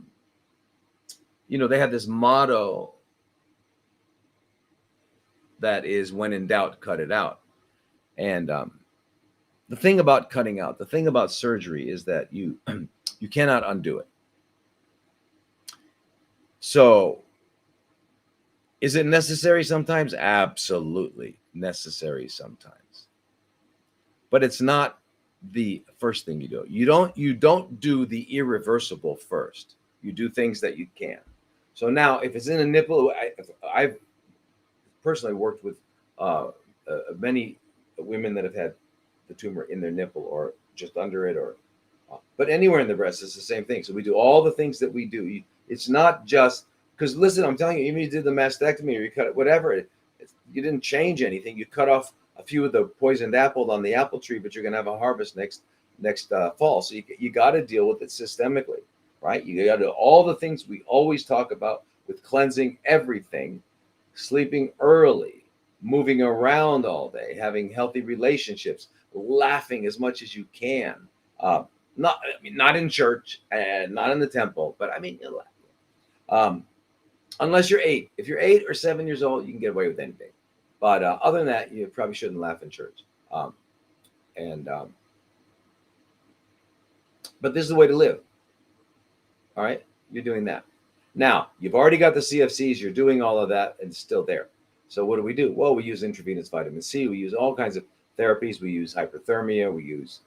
have this motto that is, when in doubt, cut it out. And the thing about cutting out, the thing about surgery is that you cannot undo it. So is it necessary sometimes? Absolutely necessary sometimes. But it's not the first thing you do. You don't do the irreversible first. You do things that you can. So now, if it's in a nipple, I've personally worked with many women that have had the tumor in their nipple or just under it, but anywhere in the breast, it's the same thing. So we do all the things that we do. It's not just because, listen, I'm telling you, even if you did the mastectomy or you cut it, whatever, you didn't change anything. You cut off a few of the poisoned apples on the apple tree, but you're going to have a harvest next fall. So you got to deal with it systemically, right? You got to do all the things we always talk about with cleansing everything, sleeping early, moving around all day, having healthy relationships, laughing as much as you can. Uh, not in church and not in the temple, but I mean, um, unless you're 8. If you're 8 or 7 years old, you can get away with anything. But other than that, you probably shouldn't laugh in church. And But this is the way to live. All right, you're doing that. Now you've already got the CFCs. You're doing all of that, and it's still there. So what do? Well, we use intravenous vitamin C. We use all kinds of therapies. We use hyperthermia. We use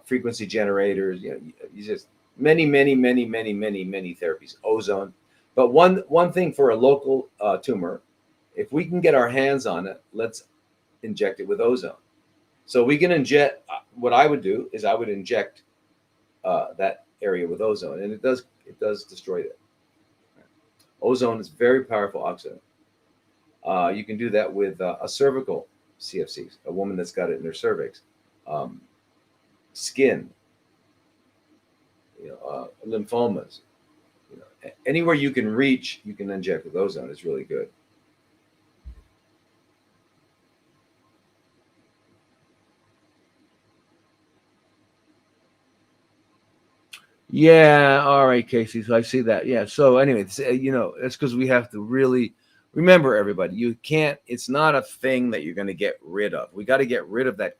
frequency generators. You just many therapies. Ozone. But one thing for a local tumor, if we can get our hands on it, let's inject it with ozone. So we can inject. What I would do is I would inject that area with ozone, and it does destroy it. Ozone is very powerful oxidant. You can do that with a cervical CFC, a woman that's got it in their cervix, skin, lymphomas. Anywhere you can reach, you can inject with ozone. It's really good. Yeah, all right, Casey. So I see that. Yeah. So anyway, it's, it's because we have to really remember, everybody. You can't. It's not a thing that you're going to get rid of. We got to get rid of that.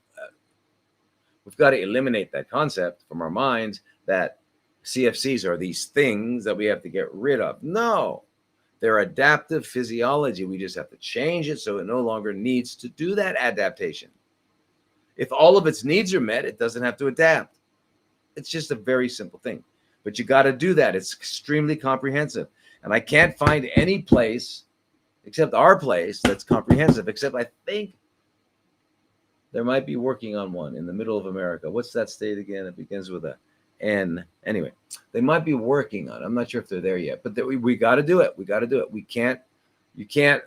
We've got to eliminate that concept from our minds that CFCs are these things that we have to get rid of. No, they're adaptive physiology. We just have to change it so it no longer needs to do that adaptation. If all of its needs are met, it doesn't have to adapt. It's just a very simple thing. But you got to do that. It's extremely comprehensive. And I can't find any place except our place that's comprehensive, except I think there might be working on one in the middle of America. What's that state again? It begins with a N. Anyway, they might be working on it. I'm not sure if they're there yet, but we got to do it. We got to do it. You can't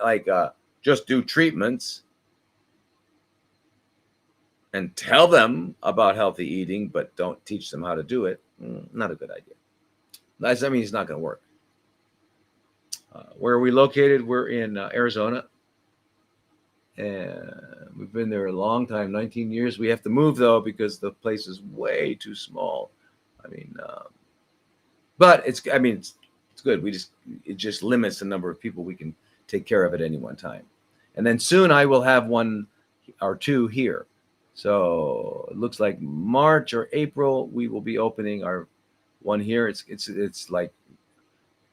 just do treatments and tell them about healthy eating, but don't teach them how to do it. Not a good idea. That means it's not going to work. Where are we located? We're in Arizona. And we've been there a long time, 19 years. We have to move, though, because the place is way too small. I mean, but it's good. It just limits the number of people we can take care of at any one time. And then soon I will have one or two here. So it looks like March or April we will be opening our one here. It's like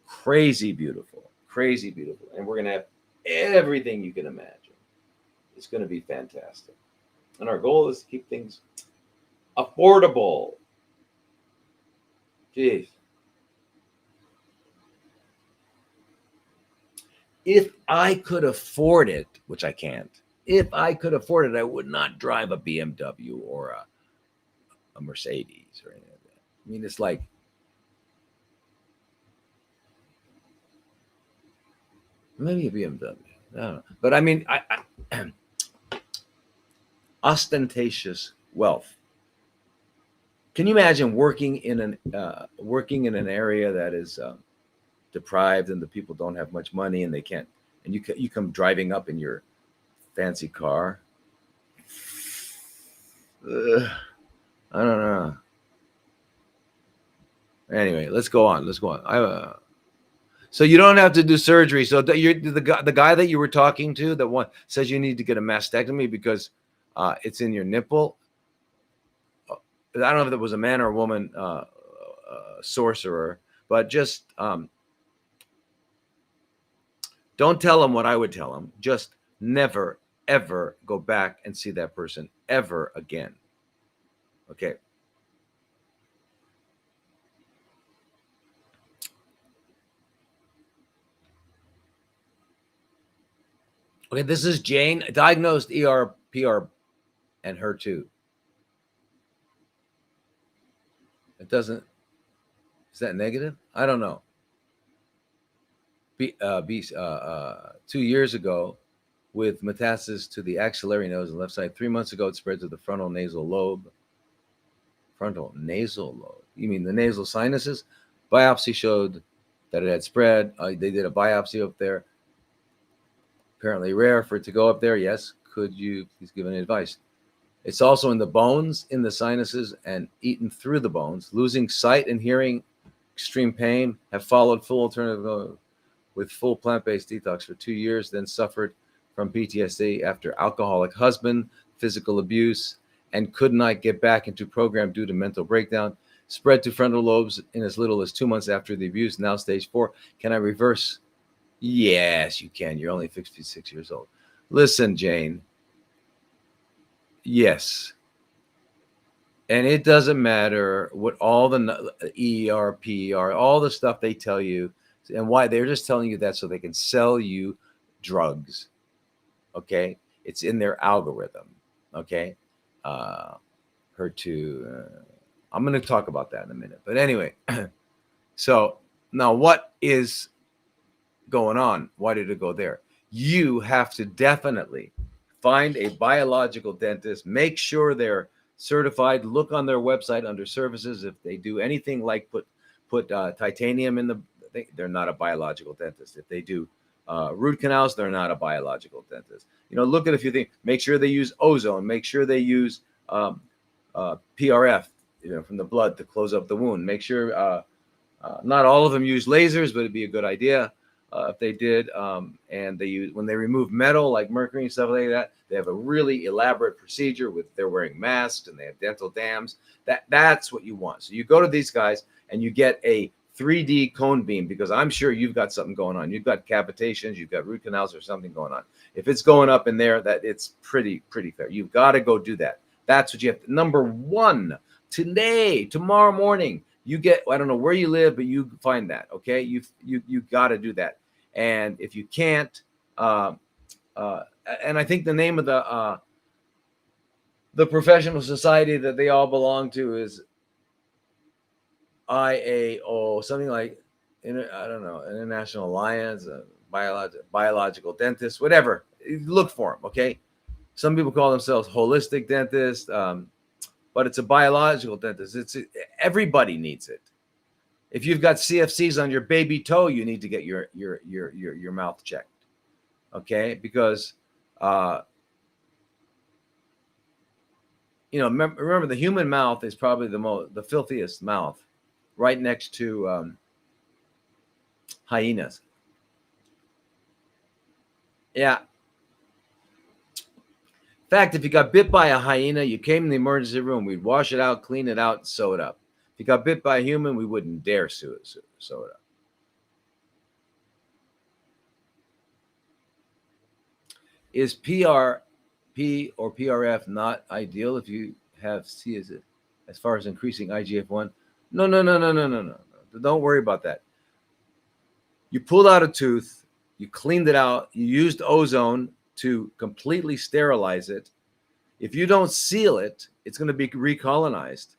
crazy beautiful, and we're gonna have everything you can imagine. It's gonna be fantastic, and our goal is to keep things affordable. Jeez, if I could afford it, which I can't. If I could afford it, I would not drive a BMW or a Mercedes or anything like that. I mean, it's like maybe a BMW. I don't know. But I mean, I ostentatious wealth. Can you imagine working in an area that is deprived and the people don't have much money and they can't, and you come driving up in your fancy car? I don't know. Anyway, let's go on. So you don't have to do surgery. So the guy that you were talking to, that one says you need to get a mastectomy because it's in your nipple. I don't know if it was a man or a woman sorcerer, but just don't tell him what I would tell him. Just never, ever go back and see that person ever again. Okay. Okay, this is Jane, diagnosed ER/PR, and HER2. It doesn't. Is that negative? I don't know. 2 years ago, with metastasis to the axillary nose and left side. 3 months ago, it spread to the frontal nasal lobe. Frontal nasal lobe? You mean the nasal sinuses? Biopsy showed that it had spread. They did a biopsy up there. Apparently rare for it to go up there. Yes. Could you please give any advice? It's also in the bones, in the sinuses, and eaten through the bones. Losing sight and hearing, extreme pain, have followed full alternative with full plant-based detox for 2 years, then suffered from PTSD after alcoholic husband, physical abuse, and could not get back into program due to mental breakdown. Spread to frontal lobes in as little as 2 months after the abuse, now stage 4. Can I reverse? Yes, you can. You're only 56 years old. Listen, Jane. Yes. And it doesn't matter what all the ERP, all the stuff they tell you, and why they're just telling you that so they can sell you drugs. Okay. It's in their algorithm. Okay. HER2. I'm going to talk about that in a minute. But anyway, so now what is going on? Why did it go there? You have to definitely find a biological dentist. Make sure they're certified. Look on their website under services. If they do anything like put titanium in they're not a biological dentist. If they do root canals, they're not a biological dentist. Look at a few things. Make sure they use ozone. Make sure they use PRF, from the blood to close up the wound. Make sure not all of them use lasers, but it'd be a good idea if they did. And when they remove metal like mercury and stuff like that, they have a really elaborate procedure they're wearing masks and they have dental dams. That's what you want. So you go to these guys and you get a 3D cone beam, because I'm sure you've got something going on. You've got cavitations, you've got root canals or something going on. If it's going up in there, that it's pretty fair. You've got to go do that. That's what you have to. Number one, tomorrow morning, you get, I don't know where you live, but you find that. Okay. You got to do that. And if you can't, and I think the name of the professional society that they all belong to is IAO, something like, I don't know, International Alliance, Biological Dentists, whatever. Look for them, okay? Some people call themselves holistic dentists, but it's a biological dentist. Everybody needs it. If you've got CFCs on your baby toe, you need to get your mouth checked, okay? Because remember the human mouth is probably the filthiest mouth, right next to hyenas. Yeah. In fact, if you got bit by a hyena, you came in the emergency room, we'd wash it out, clean it out, sew it up. If you got bit by a human, we wouldn't dare sew it up. Is PRP or PRF not ideal if you have as far as increasing IGF-1? No. Don't worry about that. You pulled out a tooth, you cleaned it out, you used ozone to completely sterilize it. If you don't seal it, it's going to be recolonized.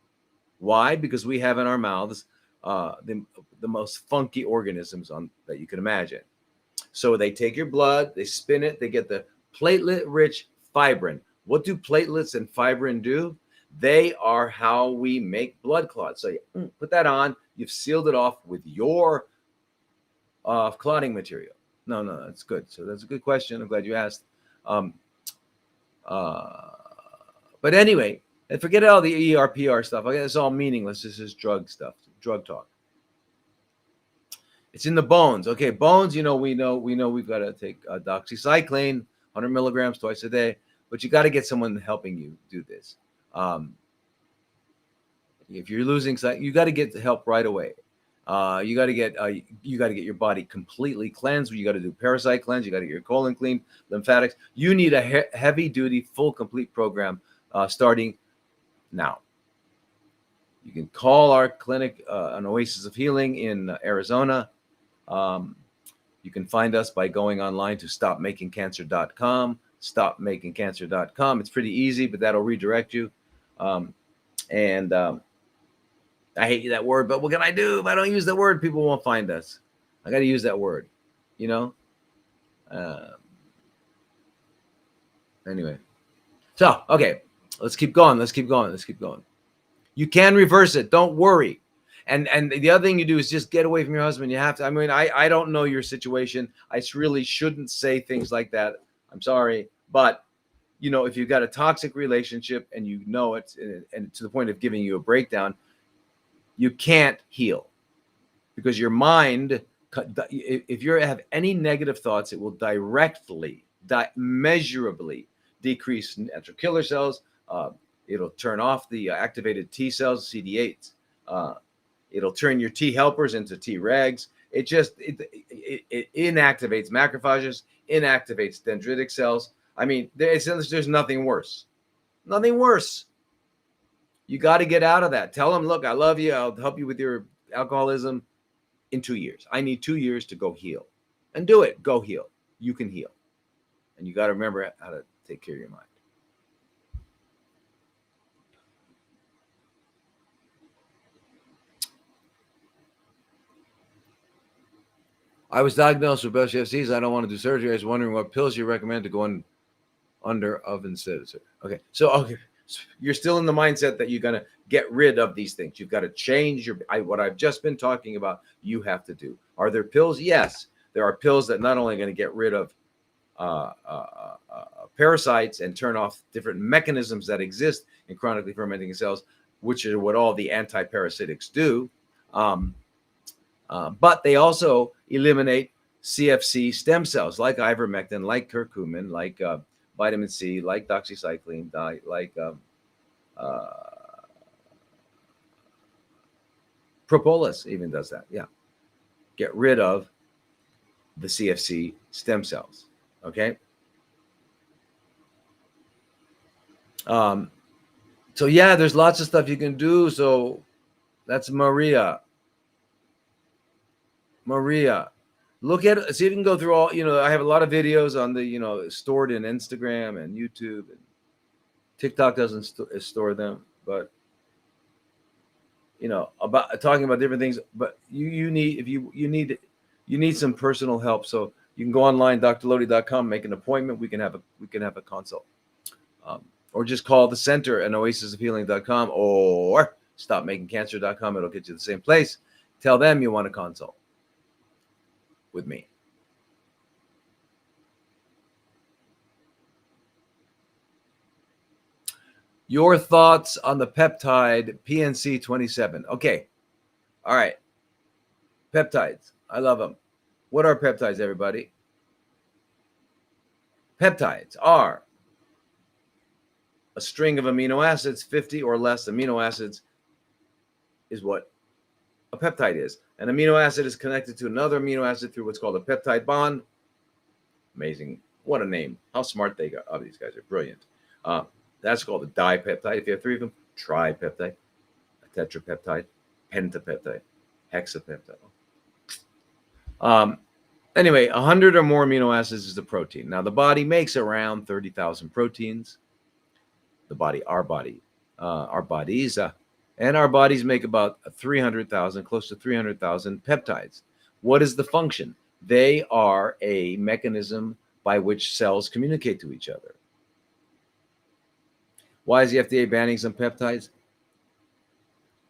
Why? Because we have in our mouths the most funky organisms that you can imagine. So they take your blood, they spin it, they get the platelet-rich fibrin. What do platelets and fibrin do? They are how we make blood clots. So you put that on, you've sealed it off with your clotting material. No, that's good. So that's a good question. I'm glad you asked. But anyway, and forget all the ERPR stuff. Okay, it's all meaningless. This is drug stuff, drug talk. It's in the bones. Okay, bones. We know we've got to take doxycycline, 100 milligrams twice a day. But you got to get someone helping you do this. If you're losing sight, you got to get help right away. You got to get your body completely cleansed. You got to do parasite cleanse. You got to get your colon clean, lymphatics. You need a heavy duty, full, complete program starting now. You can call our clinic, an Oasis of Healing in Arizona. You can find us by going online to stopmakingcancer.com. Stopmakingcancer.com. It's pretty easy, but that'll redirect you. I hate that word, but what can I do? If I don't use that word, people won't find us. I got to use that word, Anyway, so okay, let's keep going. Let's keep going. Let's keep going. You can reverse it. Don't worry. And the other thing you do is just get away from your husband. You have to. I mean, I don't know your situation. I really shouldn't say things like that. I'm sorry, but you know, if you've got a toxic relationship and you know it, and to the point of giving you a breakdown, you can't heal because your mind, if you have any negative thoughts, it will directly, measurably decrease natural killer cells. It'll turn off the activated T cells, CD8s. It'll turn your T helpers into Tregs. It inactivates macrophages, inactivates dendritic cells. I mean, there's nothing worse. Nothing worse. You got to get out of that. Tell them, look, I love you. I'll help you with your alcoholism in 2 years. I need 2 years to go heal. And do it. Go heal. You can heal. And you got to remember how to take care of your mind. I was diagnosed with FCs. I don't want to do surgery. I was wondering what pills you recommend to go under oven sensor. Okay. So you're still in the mindset that you're going to get rid of these things. You've got to change what I've just been talking about. You have to do. Are there pills? Yes. There are pills that not only are going to get rid of parasites and turn off different mechanisms that exist in chronically fermenting cells, which is what all the anti-parasitics do. But they also eliminate CFC stem cells like ivermectin, like curcumin, like vitamin C, like doxycycline, like propolis even does that. Yeah. Get rid of the CFC stem cells. Okay. So yeah, there's lots of stuff you can do. So that's Maria. Look at it. See if you can go through all, I have a lot of videos on the, stored in Instagram and YouTube, and TikTok doesn't store them, but about talking about different things, but you need some personal help. So you can go online, drlodi.com, make an appointment. We can have a consult, or just call the center at oasisofhealing.com or stopmakingcancer.com. It'll get you the same place. Tell them you want a consult with me. Your thoughts on the peptide PNC 27. Okay. All right. Peptides. I love them. What are peptides, everybody? Peptides are a string of amino acids. 50 or less amino acids is what a peptide is. An amino acid is connected to another amino acid through what's called a peptide bond. Amazing. What a name. How smart they got. Oh, these guys are brilliant. That's called a dipeptide. If you have 3 of them, tripeptide, a tetrapeptide, pentapeptide, hexapeptide. Anyway, 100 or more amino acids is a protein. Now, the body makes around 30,000 proteins. Our bodies, and our bodies make about 300,000, close to 300,000 peptides. What is the function? They are a mechanism by which cells communicate to each other. Why is the FDA banning some peptides?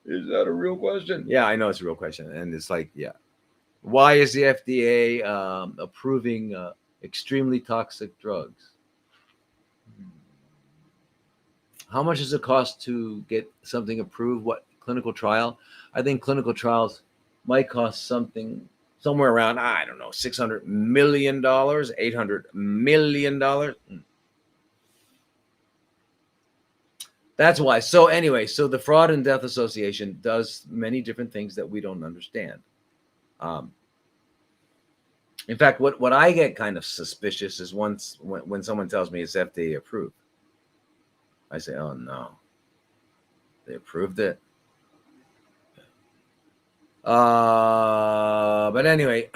Is that a real question? Yeah, I know it's a real question. And it's like, yeah. Why is the FDA approving extremely toxic drugs? How much does it cost to get something approved? What clinical trial? I think clinical trials might cost somewhere around, I don't know, $600 million, $800 million. That's why. So anyway, the Fraud and Death Association does many different things that we don't understand. In fact, what I get kind of suspicious is when someone tells me it's FDA approved. I say, oh no, they approved it. But anyway,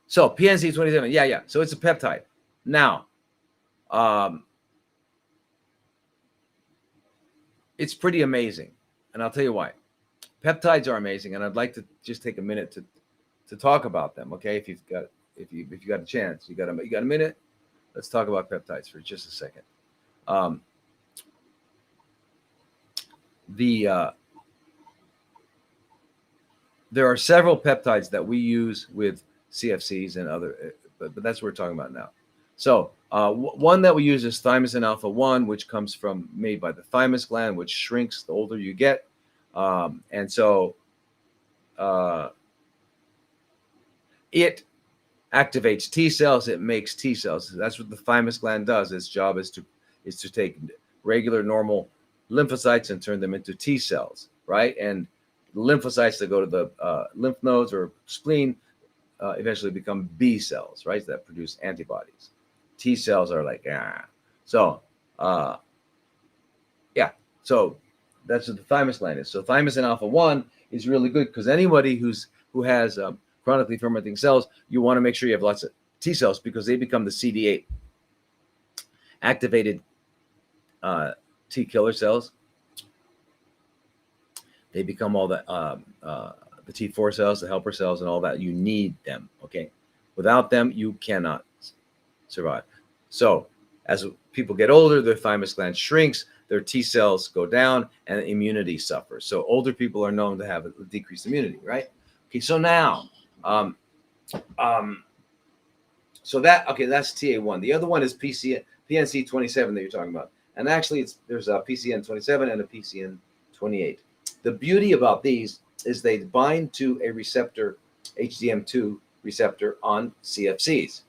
so PNC 27, yeah. So it's a peptide. Now, it's pretty amazing, and I'll tell you why. Peptides are amazing, and I'd like to just take a minute to to talk about them. Okay, if you got a chance, you got a minute. Let's talk about peptides for just a second. Um, the There are several peptides that we use with CFCs and other, but that's what we're talking about now. So one that we use is thymosin alpha 1, which comes from made by the thymus gland, which shrinks the older you get. And so uh, it activates T cells. It makes T cells. That's what the thymus gland does. Its job is to take regular normal lymphocytes and turn them into T cells, right? And lymphocytes that go to the lymph nodes or spleen eventually become B cells, right? That produce antibodies. T cells are like, ah. So, yeah. So that's what the thymus gland is. So thymosin alpha 1 is really good because anybody who has chronically fermenting cells, you want to make sure you have lots of T cells because they become the CD8 activated T killer cells. They become all the T4 cells, the helper cells, and all that. You need them. Okay, without them, you cannot survive. So as people get older, their thymus gland shrinks, their T cells go down, and immunity suffers. So older people are known to have a decreased immunity, right? Okay, so now, so that's TA1. The other one is PNC27 that you're talking about, and actually, there's a PCN27 and a PCN28. The beauty about these is they bind to a receptor, HDM2 receptor on CFCs.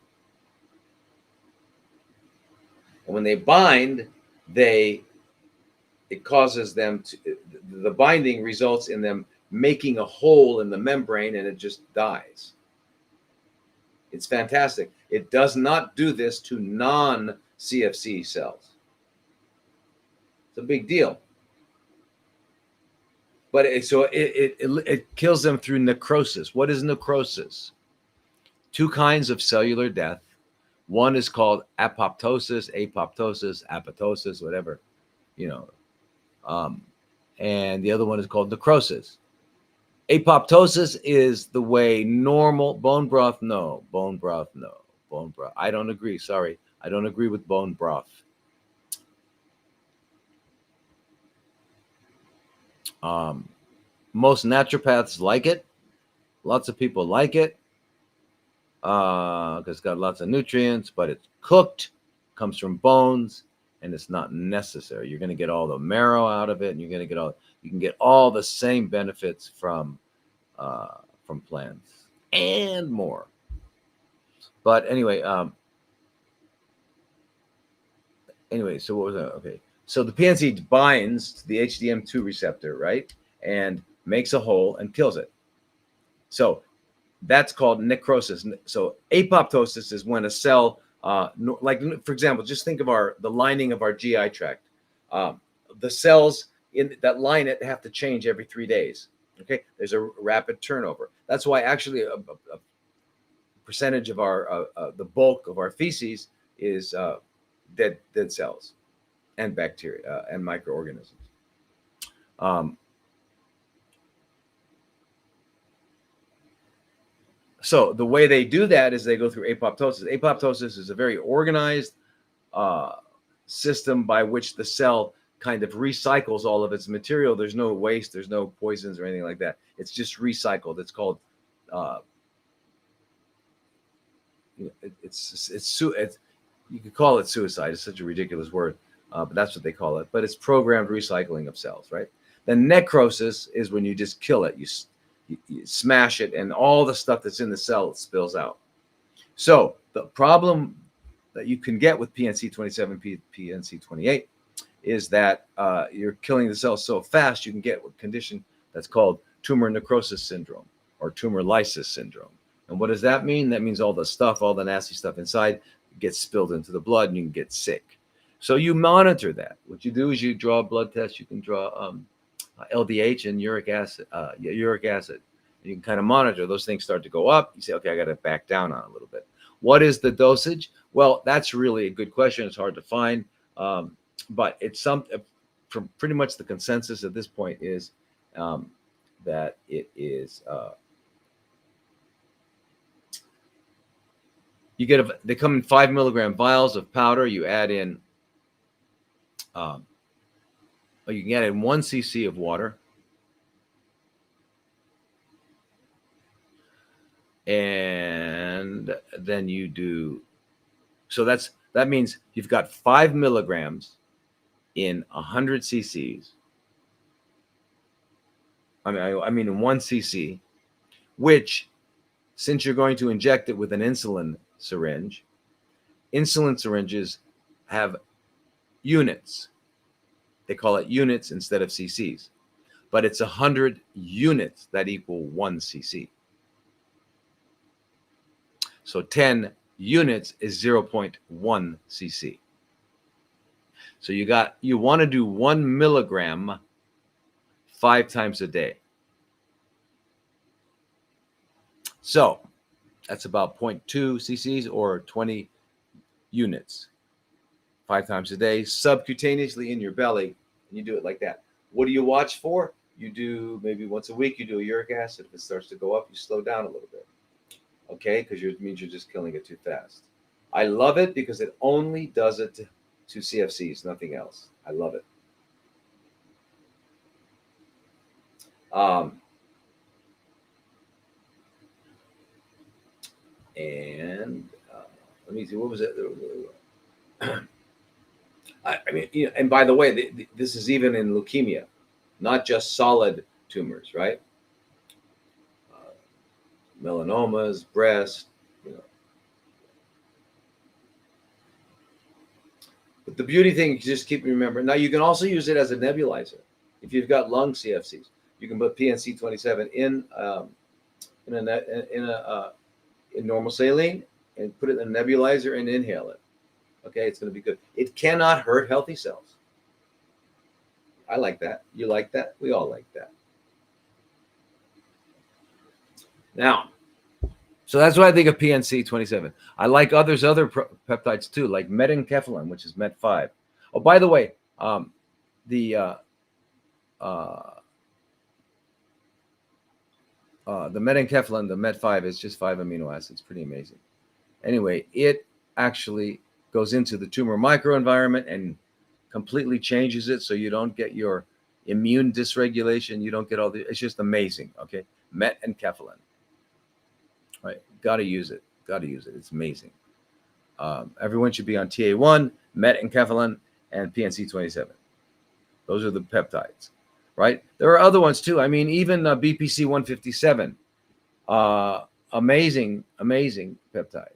And when they bind, it causes them to, the binding results in them making a hole in the membrane and it just dies. It's fantastic. It does not do this to non-CFC cells. It's a big deal. But it kills them through necrosis. What is necrosis? Two kinds of cellular death. One is called apoptosis, apoptosis, whatever, and the other one is called necrosis. Apoptosis is the way normal bone broth. No, bone broth. No, bone broth. I don't agree. Sorry, I don't agree with bone broth. Most naturopaths like it. Lots of people like it because it's got lots of nutrients, but it's cooked, comes from bones, and it's not necessary. You're going to get all the marrow out of it, and you can get all the same benefits from plants and more. But anyway, so what was that? Okay. So the PNC binds to the HDM2 receptor, right? And makes a hole and kills it. So that's called necrosis. So apoptosis is when a cell, like for example, just think of the lining of our GI tract. The cells that line it have to change every 3 days. Okay, there's a rapid turnover. That's why actually a percentage of the bulk of our feces is dead cells and bacteria and microorganisms. So the way they do that is they go through apoptosis. Apoptosis is a very organized system by which the cell kind of recycles all of its material. There's no waste, there's no poisons or anything like that. It's just recycled. It's called it's you could call it suicide. It's such a ridiculous word, but that's what they call it. But it's programmed recycling of cells, right? Then necrosis is when you just kill it. You smash it, and all the stuff that's in the cell spills out. So the problem that you can get with PNC27, PNC28 is that you're killing the cells so fast, you can get a condition that's called tumor necrosis syndrome or tumor lysis syndrome. And what does that mean? That means all the nasty stuff inside gets spilled into the blood and you can get sick. So you monitor that. What you do is you draw a blood test. You can draw LDH and uric acid. And you can kind of monitor. Those things start to go up. You say, okay, I got to back down on a little bit. What is the dosage? Well, that's really a good question. It's hard to find. But it's from pretty much the consensus at this point is that it is You get they come in 5 milligram vials of powder. You add in, you can add in 1 cc of water, and then you do. So that means you've got 5 milligrams in 100 cc's. I mean in 1 cc, which, since you're going to inject it with an insulin syringes have units. They call it units instead of cc's, but it's 100 units that equal 1 cc. So 10 units is 0.1 cc. So you want to do 1 milligram 5 times a day. So that's about 0.2 cc's or 20 units 5 times a day, subcutaneously in your belly. And you do it like that. What do you watch for? You do maybe once a week, you do a uric acid. If it starts to go up, you slow down a little bit. Okay? Because it means you're just killing it too fast. I love it because it only does it to CFCs, nothing else. I love it. And let me see, what was it? I mean, and by the way, this is even in leukemia, not just solid tumors, right? Melanomas, breast, But the beauty thing, just keep remembering. Now, you can also use it as a nebulizer. If you've got lung CFCs, you can put PNC 27 in normal saline and put it in a nebulizer and inhale it. Okay, it's going to be good. It cannot hurt healthy cells. I like that. You like that? We all like that. Now, so that's why I think of PNC 27. I like other peptides too, like metenkephalin, which is Met5. Oh, by the way, the metenkephalin, the Met5, is just 5 amino acids. Pretty amazing. Anyway, it actually goes into the tumor microenvironment and completely changes it, so you don't get your immune dysregulation. You don't get all the. It's just amazing. Okay, metenkephalin. Right, got to use it. Got to use it. It's amazing. Everyone should be on TA1, metenkephalin, and PNC 27. Those are the peptides, right? There are other ones too. I mean, even BPC 157, amazing peptide.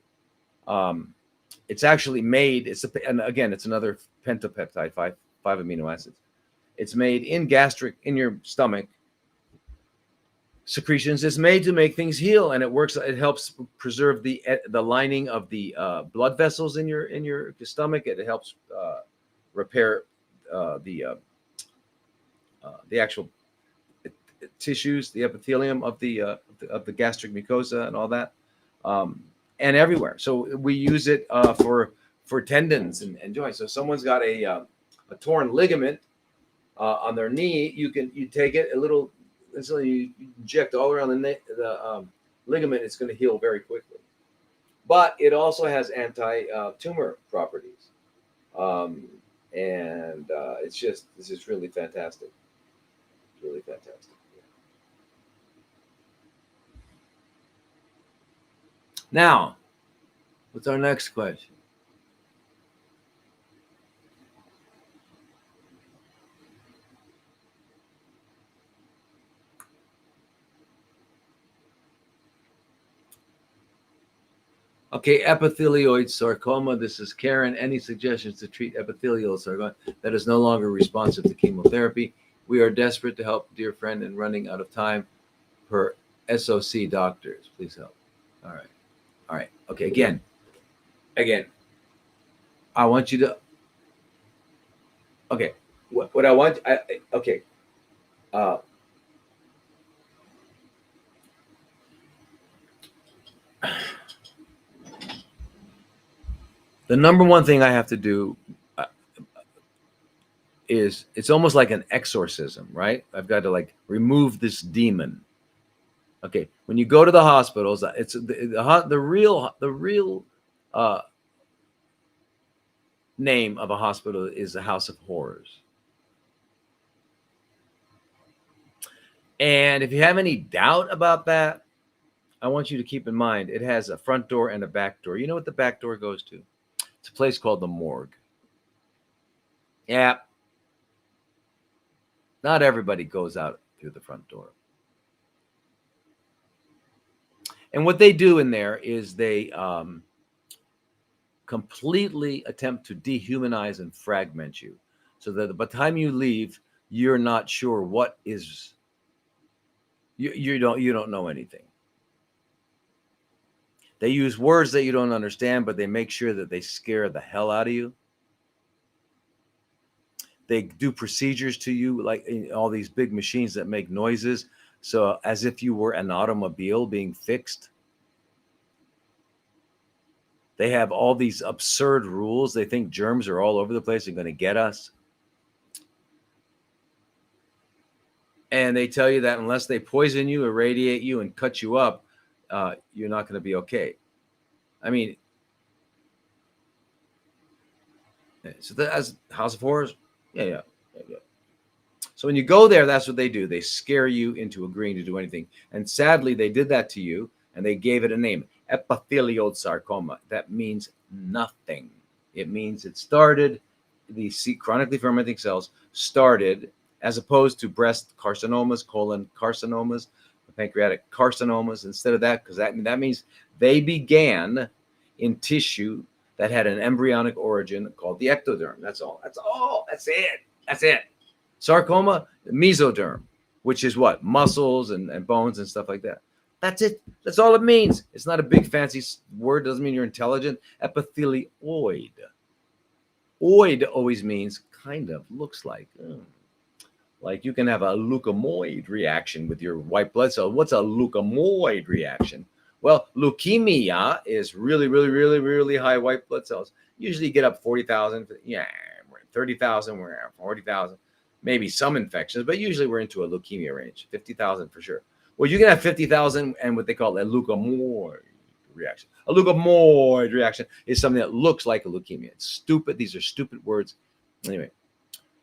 It's actually made. And again, it's another pentapeptide, five amino acids. It's made in your stomach. Secretions. It's made to make things heal, and it works. It helps preserve the lining of the blood vessels in your stomach. It helps repair the actual tissues, the epithelium of the gastric mucosa, and all that, and everywhere. So we use it for tendons and joints. So if someone's got a torn ligament on their knee, you take it a little. And so you inject all around the ligament, it's going to heal very quickly. But it also has anti-tumor properties. And this is really fantastic. Really fantastic. Yeah. Now, what's our next question? Okay, epithelioid sarcoma. This is Karen. Any suggestions to treat epithelial sarcoma that is no longer responsive to chemotherapy? We are desperate to help dear friend and running out of time per SOC doctors. Please help. All right. Okay, again. I want you to. Okay, what I want. Okay. The number one thing I have to do is, it's almost like an exorcism, right? I've got to remove this demon. Okay, when you go to the hospitals, it's the real name of a hospital is the House of Horrors. And if you have any doubt about that, I want you to keep in mind it has a front door and a back door. You know what the back door goes to? It's a place called the morgue. Yeah, not everybody goes out through the front door. And what they do in there is they completely attempt to dehumanize and fragment you, so that by the time you leave, you're not sure what is. You don't know anything. They use words that you don't understand, but they make sure that they scare the hell out of you. They do procedures to you like all these big machines that make noises, so as if you were an automobile being fixed. They have all these absurd rules. They think germs are all over the place and going to get us. And they tell you that unless they poison you, irradiate you, and cut you up, you're not going to be okay. I mean, so as House of Horrors, yeah. So when you go there, that's what they do. They scare you into agreeing to do anything. And sadly, they did that to you, and they gave it a name, epithelial sarcoma. That means nothing. It means it started, the chronically fermenting cells started, as opposed to breast carcinomas, colon carcinomas, pancreatic carcinomas. Instead of that, because that means they began in tissue that had an embryonic origin called the ectoderm. That's all. That's it. Sarcoma, mesoderm, which is what? Muscles and bones and stuff like that. That's it. That's all it means. It's not a big fancy word. Doesn't mean you're intelligent. Epithelioid. Oid always means kind of, looks like. Like you can have a leukemoid reaction with your white blood cell. What's a leukemoid reaction? Well, leukemia is really high white blood cells. Usually you get up 40,000. Yeah, 30,000, we're at 40,000. Maybe some infections, but usually we're into a leukemia range, 50,000 for sure. Well, you can have 50,000 and what they call a leukemoid reaction. A leukemoid reaction is something that looks like a leukemia. It's stupid. These are stupid words. Anyway,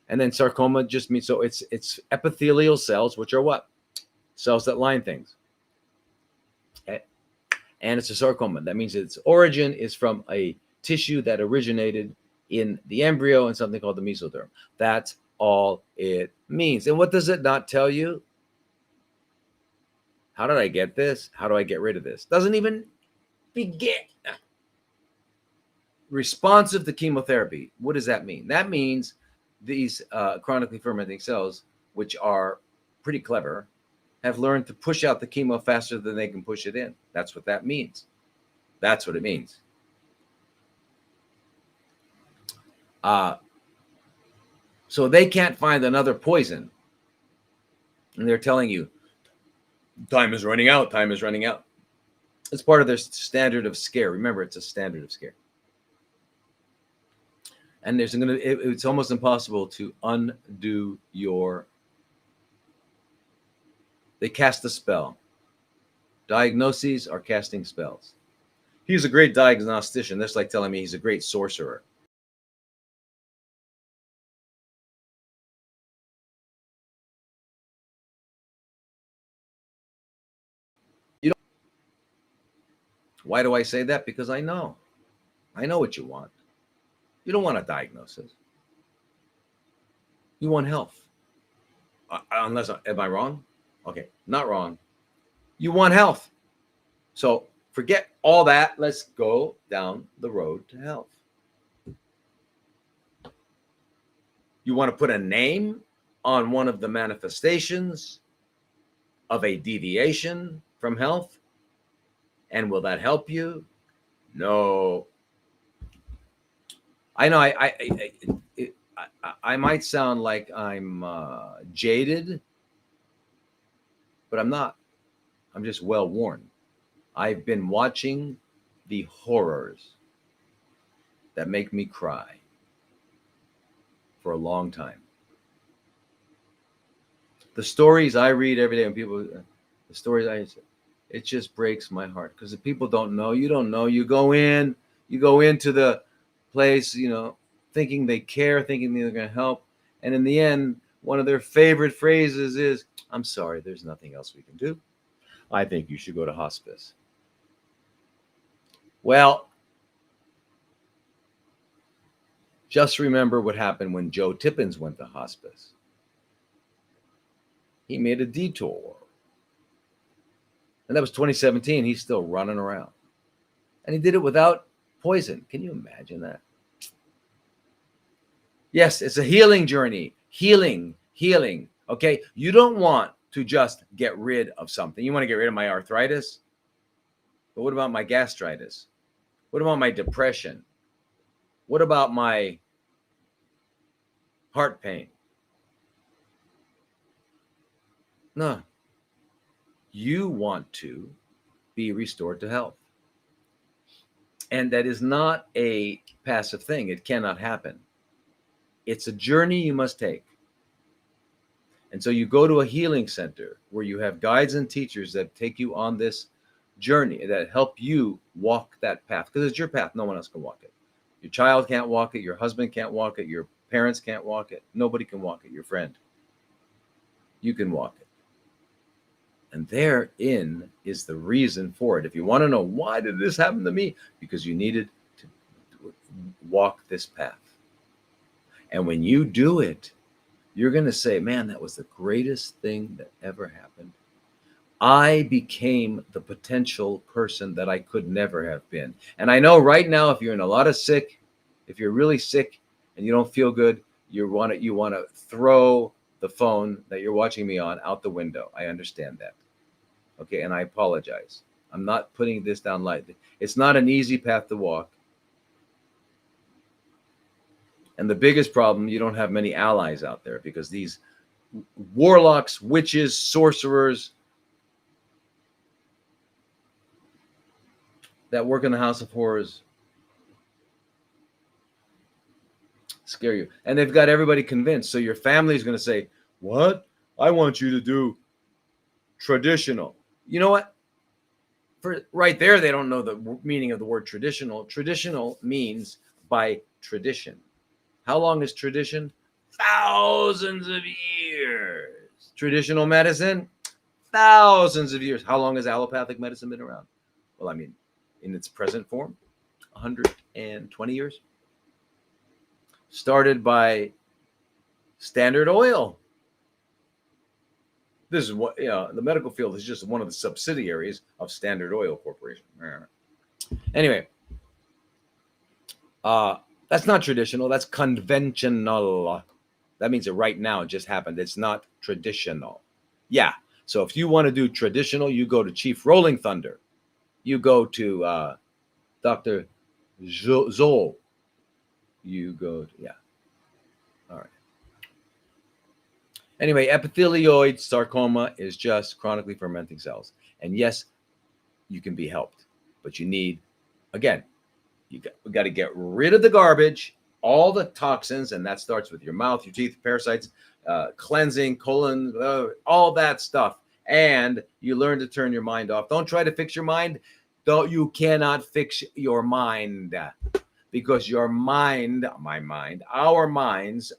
and then sarcoma just means, so it's epithelial cells, which are what? Cells that line things. Okay. And it's a sarcoma. That means its origin is from a tissue that originated in the embryo and something called the mesoderm. That's all it means. And what does it not tell you? How did I get this? How do I get rid of this? Doesn't even begin. Responsive to chemotherapy. What does that mean? That means these chronically fermenting cells, which are pretty clever, have learned to push out the chemo faster than they can push it in. That's what that means. That's what it means. So they can't find another poison. And they're telling you, time is running out. Time is running out. It's part of their standard of scare. Remember, it's a standard of scare. And it's almost impossible to undo your. They cast a spell. Diagnoses are casting spells. He's a great diagnostician. That's like telling me he's a great sorcerer. Why do I say that? Because I know what you want. You don't want a diagnosis. You want health. Unless, am I wrong? Okay, not wrong. You want health. So forget all that. Let's go down the road to health. You want to put a name on one of the manifestations of a deviation from health? And will that help you? No. I know I might sound like I'm jaded, but I'm not. I'm just well worn. I've been watching the horrors that make me cry for a long time. The stories I read every day, the stories it just breaks my heart because the people don't know. You don't know. You go in, You go into the place, thinking they care, thinking they're going to help. And in the end, one of their favorite phrases is, I'm sorry, there's nothing else we can do. I think you should go to hospice. Well, just remember what happened when Joe Tippins went to hospice. He made a detour. And that was 2017. He's still running around. And he did it without poison. Can you imagine that? Yes, it's a healing journey. Healing. Okay. You don't want to just get rid of something. You want to get rid of my arthritis? But what about my gastritis? What about my depression? What about my heart pain? No. You want to be restored to health. And that is not a passive thing. It cannot happen. It's a journey you must take. And so you go to a healing center where you have guides and teachers that take you on this journey, that help you walk that path, because it's your path. No one else can walk it. Your child can't walk it. Your husband can't walk it. Your parents can't walk it. Nobody can walk it. Your friend. You can walk it. And therein is the reason for it. If you want to know why did this happen to me, because you needed to walk this path. And when you do it, you're going to say, man, that was the greatest thing that ever happened. I became the potential person that I could never have been. And I know right now, if you're in a lot of sick, if you're really sick and you don't feel good, you want to throw the phone that you're watching me on out the window. I understand that. Okay. And I apologize. I'm not putting this down lightly. It's not an easy path to walk. And the biggest problem, you don't have many allies out there, because these warlocks, witches, sorcerers that work in the House of Horrors scare you. And they've got everybody convinced. So your family is going to say, what? I want you to do traditional. You know what? For right there, they don't know the meaning of the word traditional. Traditional means by tradition. How long is tradition? Thousands of years. Traditional medicine? Thousands of years. How long has allopathic medicine been around? Well, I mean, in its present form, 120 years. Started by Standard Oil. This is what, the medical field is just one of the subsidiaries of Standard Oil Corporation. Anyway, that's not traditional. That's conventional. That means that right now it just happened. It's not traditional. Yeah. So if you want to do traditional, you go to Chief Rolling Thunder. You go to Dr. Zoll. You go to, yeah. All right. Anyway, epithelioid sarcoma is just chronically fermenting cells. And yes, you can be helped. But you need, again, we got to get rid of the garbage, all the toxins, and that starts with your mouth, your teeth, parasites, cleansing, colon, all that stuff. And you learn to turn your mind off. Don't try to fix your mind. You cannot fix your mind, because your mind, my mind, our minds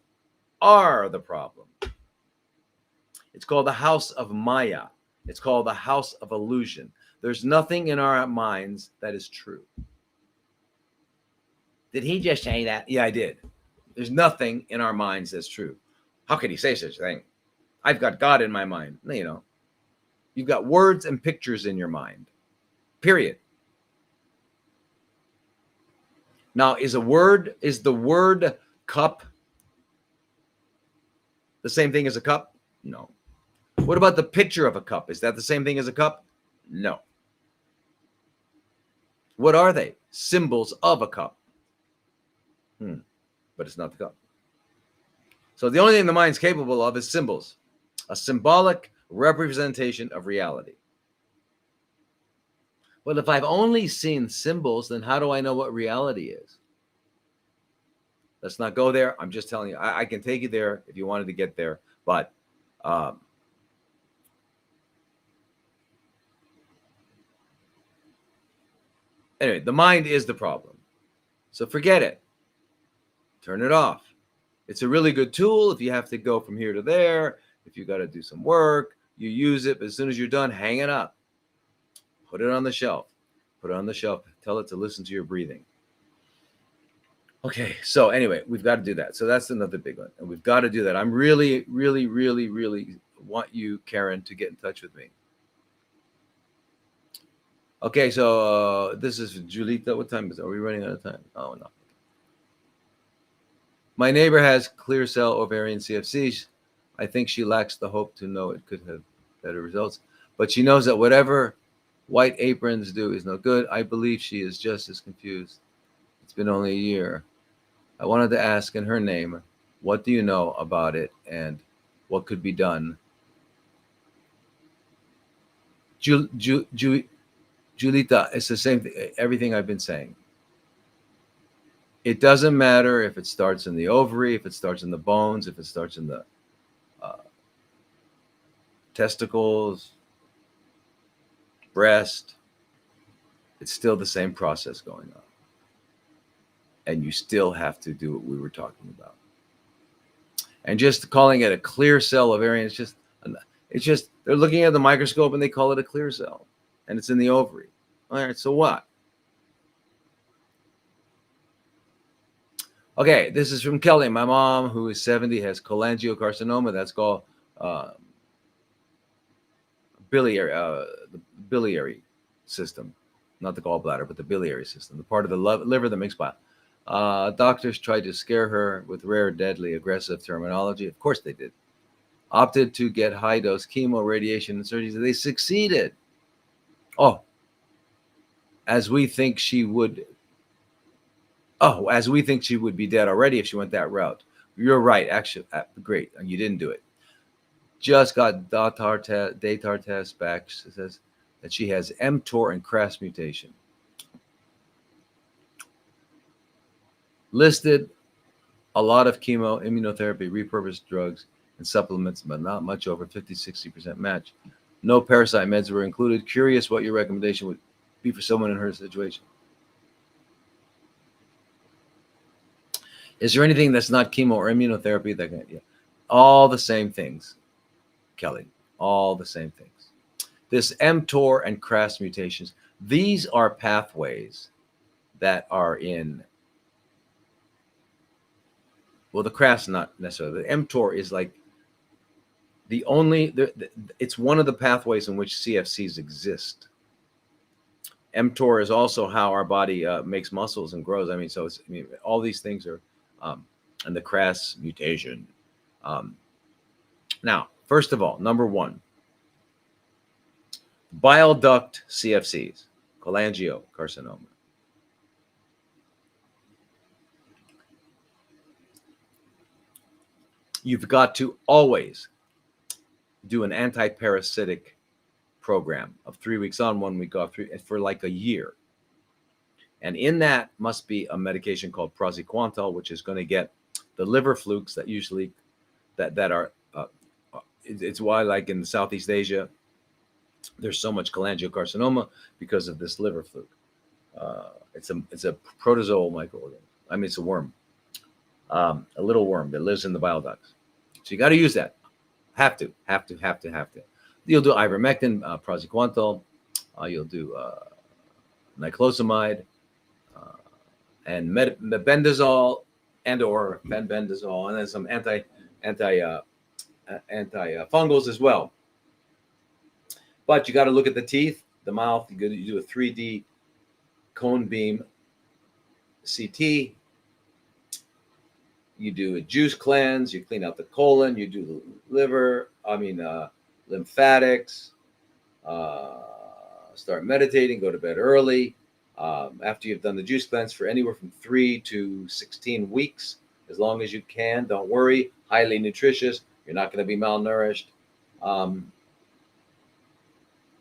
are the problem. It's called the house of Maya. It's called the house of illusion. There's nothing in our minds that is true. Did he just say that? Yeah, I did. There's nothing in our minds that's true. How could he say such a thing? I've got God in my mind. You've got words and pictures in your mind. Period. Now, is the word cup the same thing as a cup? No. What about the picture of a cup? Is that the same thing as a cup? No. What are they? Symbols of a cup. But it's not the cup. So the only thing the mind's capable of is symbols, a symbolic representation of reality. Well, if I've only seen symbols, then how do I know what reality is? Let's not go there. I'm just telling you, I can take you there if you wanted to get there. But anyway, the mind is the problem. So forget it. Turn it off. It's a really good tool if you have to go from here to there. If you got to do some work, you use it. But as soon as you're done, hang it up. Put it on the shelf. Put it on the shelf. Tell it to listen to your breathing. Okay, so anyway, we've got to do that. So that's another big one. And we've got to do that. I'm really, really, really, really want you, Karen, to get in touch with me. Okay, so this is Julita. What time is it? Are we running out of time? Oh, no. My neighbor has clear cell ovarian CFCs. I think she lacks the hope to know it could have better results. But she knows that whatever white aprons do is no good. I believe she is just as confused. It's been only a year. I wanted to ask in her name, what do you know about it and what could be done? Julita, it's the same thing, everything I've been saying. It doesn't matter if it starts in the ovary, if it starts in the bones, if it starts in the testicles, breast. It's still the same process going on. And you still have to do what we were talking about. And just calling it a clear cell ovarian, it's just they're looking at the microscope and they call it a clear cell, and it's in the ovary. All right, so what? Okay, this is from Kelly. My mom, who is 70, has cholangiocarcinoma. That's called the biliary system, not the gallbladder, but the biliary system, the part of the liver that makes bile. Doctors tried to scare her with rare, deadly, aggressive terminology. Of course they did. Opted to get high-dose chemo, radiation, and surgery. They succeeded. Oh, as we think she would be dead already if she went that route. You're right. Actually, great. You didn't do it. Just got DATAR test back. She says that she has mTOR and CRAS mutation. Listed a lot of chemo, immunotherapy, repurposed drugs, and supplements, but not much over 50-60% match. No parasite meds were included. Curious what your recommendation would be for someone in her situation. Is there anything that's not chemo or immunotherapy that can? Yeah, all the same things, Kelly. All the same things. This mTOR and CRAS mutations, these are pathways that are in. Well, the CRAS not necessarily. The mTOR is like it's one of the pathways in which CFCs exist. mTOR is also how our body makes muscles and grows. I mean, so all these things are, and the CRAS mutation. Now, first of all, number one, bile duct CFCs, cholangiocarcinoma. You've got to always do an anti-parasitic program of 3 weeks on, 1 week off, for like a year. And in that must be a medication called praziquantel, which is going to get the liver flukes that usually that are. It's why, like in Southeast Asia, there's so much cholangiocarcinoma because of this liver fluke. It's a protozoal microorganism. I mean, it's a worm, a little worm that lives in the bile ducts. So you got to use that. Have to. You'll do ivermectin, praziquantel. You'll do niclosamide, and mebendazole, and or fenbendazole, and then some antifungals as well. But you got to look at the teeth, the mouth. You do a 3D cone beam CT. You do a juice cleanse. You clean out the colon. You do the liver. Lymphatics. Start meditating. Go to bed early. After you've done the juice cleanse for anywhere from 3 to 16 weeks, as long as you can. Don't worry. Highly nutritious. You're not going to be malnourished.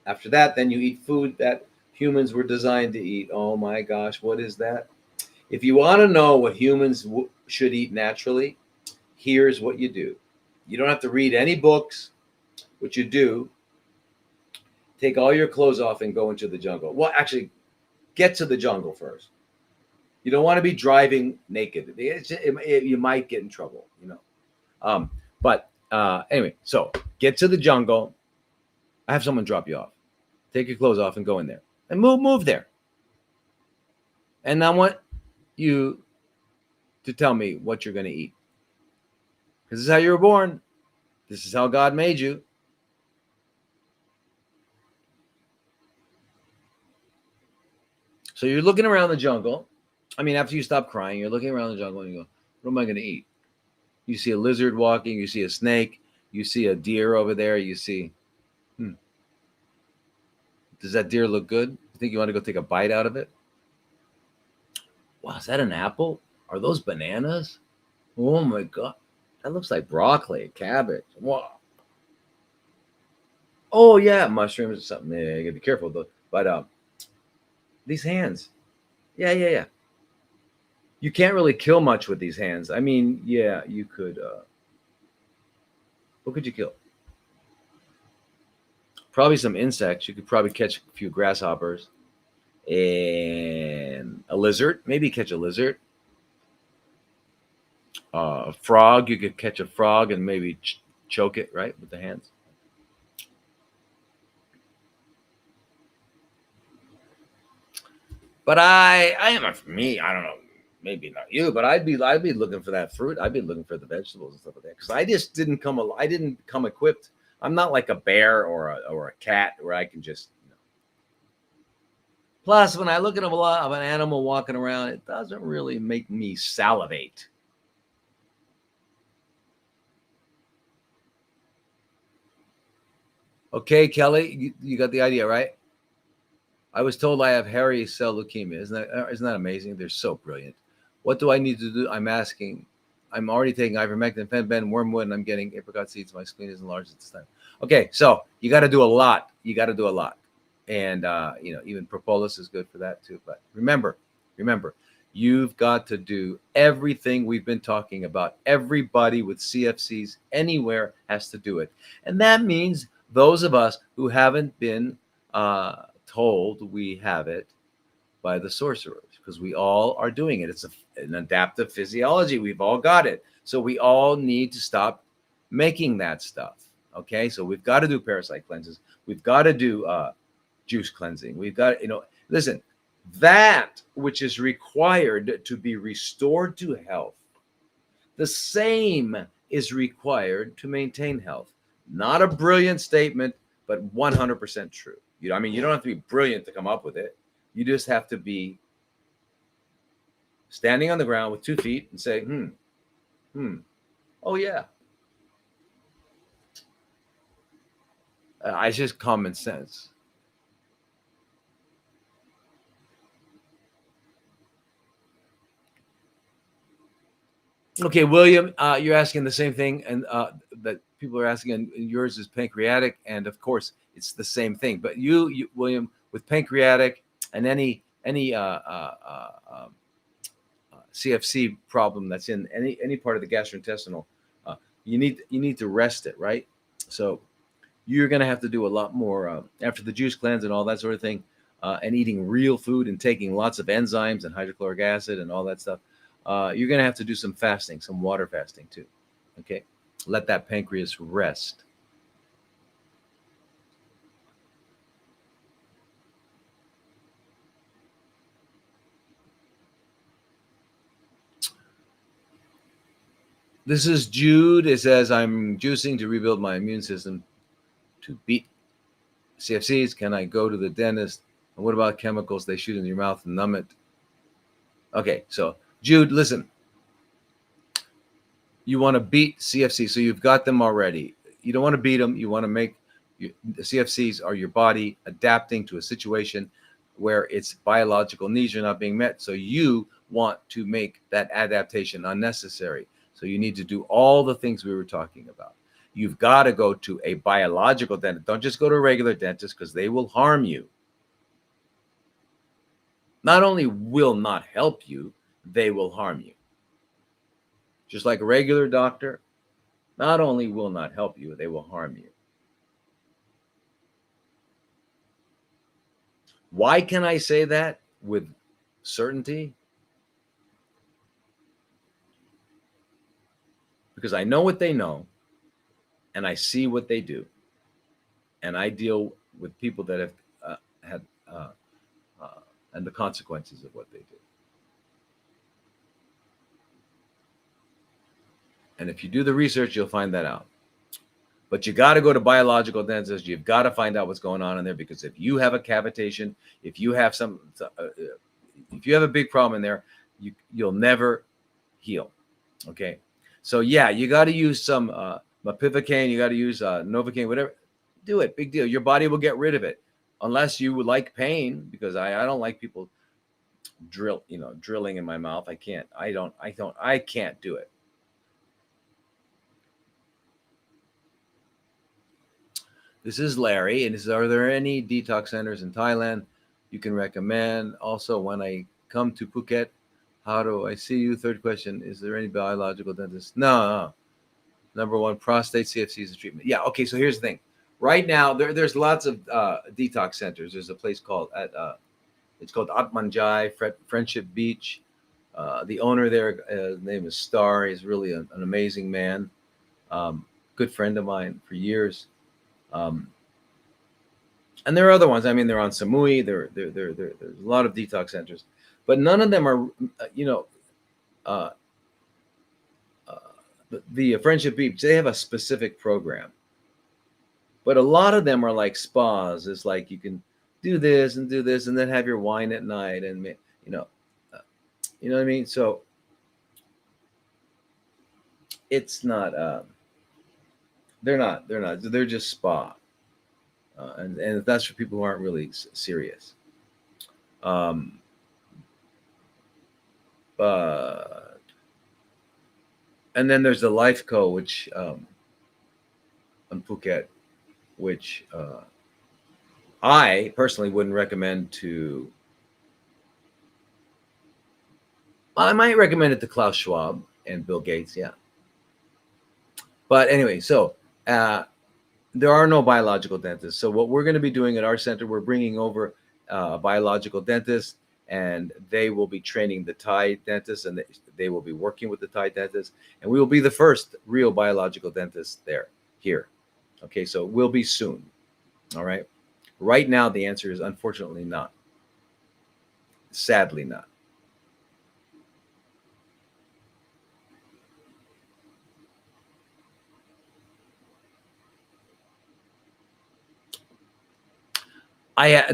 After that, then you eat food that humans were designed to eat. Oh my gosh, what is that? If you want to know what humans should eat naturally, here's what you do. You don't have to read any books. What you do, take all your clothes off and go into the jungle. Well, actually, get to the jungle first. You don't want to be driving naked. You might get in trouble, you know. But anyway, so get to the jungle. I have someone drop you off. Take your clothes off and go in there and move there. And I want you to tell me what you're going to eat. Because this is how you were born. This is how God made you. So you're looking around the jungle. I mean, after you stop crying, you're looking around the jungle and you go, what am I going to eat? You see a lizard walking. You see a snake. You see a deer over there. You see, does that deer look good? You think you want to go take a bite out of it? Wow, is that an apple? Are those bananas? Oh my God. That looks like broccoli, cabbage. Wow. Oh yeah, mushrooms or something. Yeah, you gotta be careful though. But these hands. Yeah. You can't really kill much with these hands. I mean, yeah, you could what could you kill? Probably some insects. You could probably catch a few grasshoppers and a lizard. Maybe catch a lizard. A frog. You could catch a frog and maybe choke it, right, with the hands. But I am for me. I don't know. Maybe not you, but I'd be looking for that fruit. I'd be looking for the vegetables and stuff like that because I just didn't come. I didn't come equipped. I'm not like a bear or a cat where I can just. You know. Plus, when I look at a lot of an animal walking around, it doesn't really make me salivate. Okay, Kelly, you got the idea, right? I was told I have hairy cell leukemia. Isn't that amazing? They're so brilliant. What do I need to do? I'm asking. I'm already taking ivermectin, fenben, wormwood, and I'm getting apricot seeds. My spleen is enlarged at this time. Okay, so you got to do a lot. And even propolis is good for that too. But remember, you've got to do everything we've been talking about. Everybody with CFCs anywhere has to do it, and that means those of us who haven't been told we have it by the sorcerers, because we all are doing it. It's an adaptive physiology. We've all got it. So we all need to stop making that stuff. Okay. So we've got to do parasite cleanses. We've got to do juice cleansing. We've got, listen, that which is required to be restored to health, the same is required to maintain health. Not a brilliant statement, but 100% true. You don't have to be brilliant to come up with it. You just have to be standing on the ground with 2 feet and say, oh yeah. It's just common sense. Okay, William, you're asking the same thing, and that people are asking, and yours is pancreatic, and of course, it's the same thing. But you William, with pancreatic and any CFC problem that's in any part of the gastrointestinal, you need to rest it, right? So you're going to have to do a lot more after the juice cleanse and all that sort of thing, and eating real food and taking lots of enzymes and hydrochloric acid and all that stuff. You're going to have to do some fasting, some water fasting too. Okay, let that pancreas rest. This is Jude. It says, I'm juicing to rebuild my immune system to beat CFCs. Can I go to the dentist? And what about chemicals they shoot in your mouth and numb it? Okay, so Jude, listen. You want to beat CFC, so you've got them already. You don't want to beat them. You want to make the CFCs are your body adapting to a situation where its biological needs are not being met. So you want to make that adaptation unnecessary. So you need to do all the things we were talking about. You've got to go to a biological dentist. Don't just go to a regular dentist because they will harm you. Not only will not help you, they will harm you. Just like a regular doctor, not only will not help you, they will harm you. Why can I say that with certainty? because I know what they know and I see what they do, and I deal with people that have had uh, and the consequences of what they do. And if you do the research, you'll find that out. But you got to go to biological dentists. You've got to find out what's going on in there, because if you have a cavitation, if you have if you have a big problem in there, you'll never heal. Okay, so yeah, you got to use some mepivacaine. You got to use novocaine, whatever. Do it. Big deal. Your body will get rid of it, unless you would like pain, because I don't like people drilling in my mouth. I can't. I can't do it. This is Larry, and this is, are there any detox centers in Thailand you can recommend? Also, when I come to Phuket, how do I see you? Third question, is there any biological dentist? No. Number one, prostate CFC is a treatment. Yeah, okay, so here's the thing. Right now, there's lots of detox centers. There's a place called, it's called Atmanjai, Friendship Beach. The owner there, his name is Star. He's really an amazing man. Good friend of mine for years. And there are other ones. I mean, they're on Samui. There's a lot of detox centers, but none of them are, uh, the Friendship Beach. They have a specific program, but a lot of them are like spas. It's like you can do this and then have your wine at night, and you know what I mean. So it's not. They're not. They're just spa. And that's for people who aren't really serious. But and then there's the Life Co, which on Phuket, which I personally wouldn't recommend to. I might recommend it to Klaus Schwab and Bill Gates, yeah. But anyway, so there are no biological dentists. So what we're going to be doing at our center, we're bringing over a biological dentist, and they will be training the Thai dentists, and they will be working with the Thai dentists, and we will be the first real biological dentist here. Okay, so we'll be soon. All right. Right now, the answer is unfortunately not. Sadly not.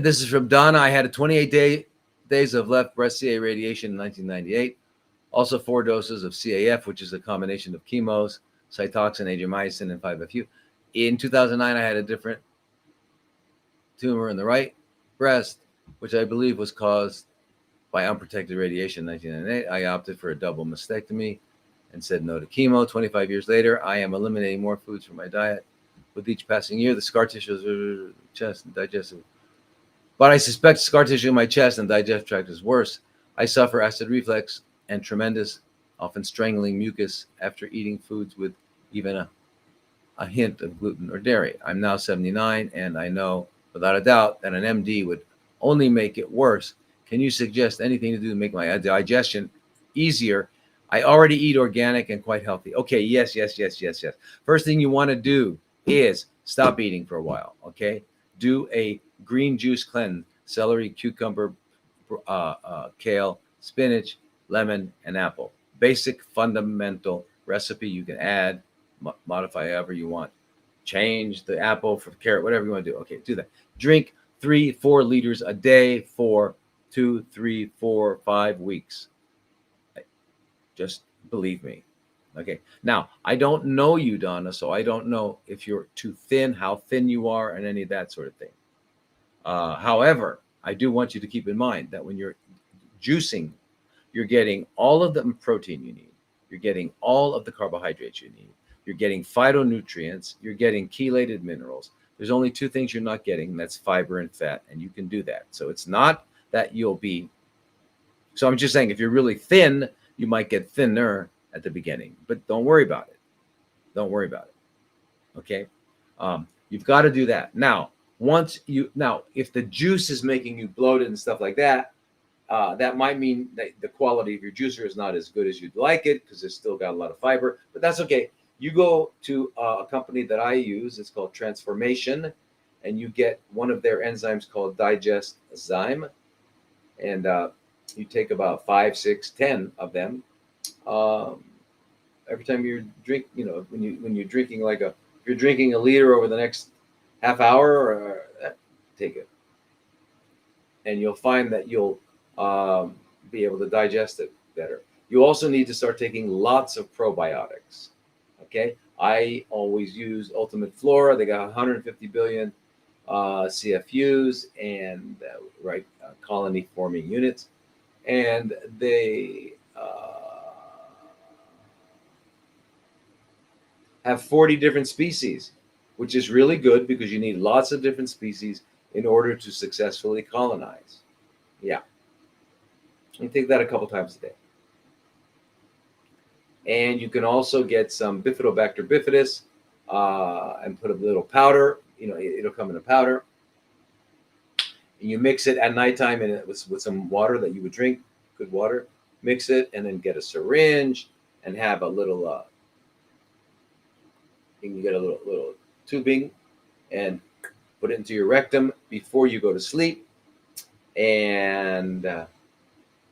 This is from Donna. I had a 28 days of left breast CA radiation in 1998. Also 4 doses of CAF, which is a combination of chemos, Cytoxan, Adriamycin, and 5-FU. In 2009, I had a different tumor in the right breast, which I believe was caused by unprotected radiation in 1998. I opted for a double mastectomy and said no to chemo. 25 years later, I am eliminating more foods from my diet. With each passing year, the scar tissue, chest, and digestive. But I suspect scar tissue in my chest and digestive tract is worse. I suffer acid reflux and tremendous, often strangling mucus after eating foods with even a hint of gluten or dairy. I'm now 79, and I know without a doubt that an MD would only make it worse. Can you suggest anything to do to make my digestion easier? I already eat organic and quite healthy. Okay, yes. First thing you want to do is stop eating for a while, okay? Do a green juice cleanse: celery, cucumber, kale, spinach, lemon, and apple. Basic fundamental recipe. You can add, modify however you want. Change the apple for carrot, whatever you want to do. Okay, do that. Drink 3-4 liters a day for 2, 3, 4, 5 weeks. Just believe me. Okay. Now, I don't know you, Donna, so I don't know if you're too thin, how thin you are, and any of that sort of thing. However, I do want you to keep in mind that when you're juicing, you're getting all of the protein you need. You're getting all of the carbohydrates you need. You're getting phytonutrients. You're getting chelated minerals. There's only 2 things you're not getting, and that's fiber and fat, and you can do that. So it's not that you'll be. So I'm just saying, if you're really thin, you might get thinner at the beginning, but don't worry about it. Don't worry about it. Okay. You've got to do that. Now, if the juice is making you bloated and stuff like that, That might mean that the quality of your juicer is not as good as you'd like it because it's still got a lot of fiber, but that's okay. You go to a company that I use, it's called Transformation, and you get one of their enzymes called Digest Zyme, and you take about 5, 6, 10 of them. Um, every time you drink, when you're drinking if you're drinking a liter over the next half hour, or take it, and you'll find that you'll be able to digest it better. You also need to start taking lots of probiotics. Okay, I always use Ultimate Flora. They got 150 billion CFUs and colony forming units, and they have 40 different species, which is really good because you need lots of different species in order to successfully colonize. Yeah, you take that a couple times a day. And you can also get some Bifidobacter bifidus and put a little powder. It'll come in a powder. And you mix it at nighttime with some water that you would drink, good water. Mix it and then get a syringe and have a little. You can get a little tubing and put it into your rectum before you go to sleep. And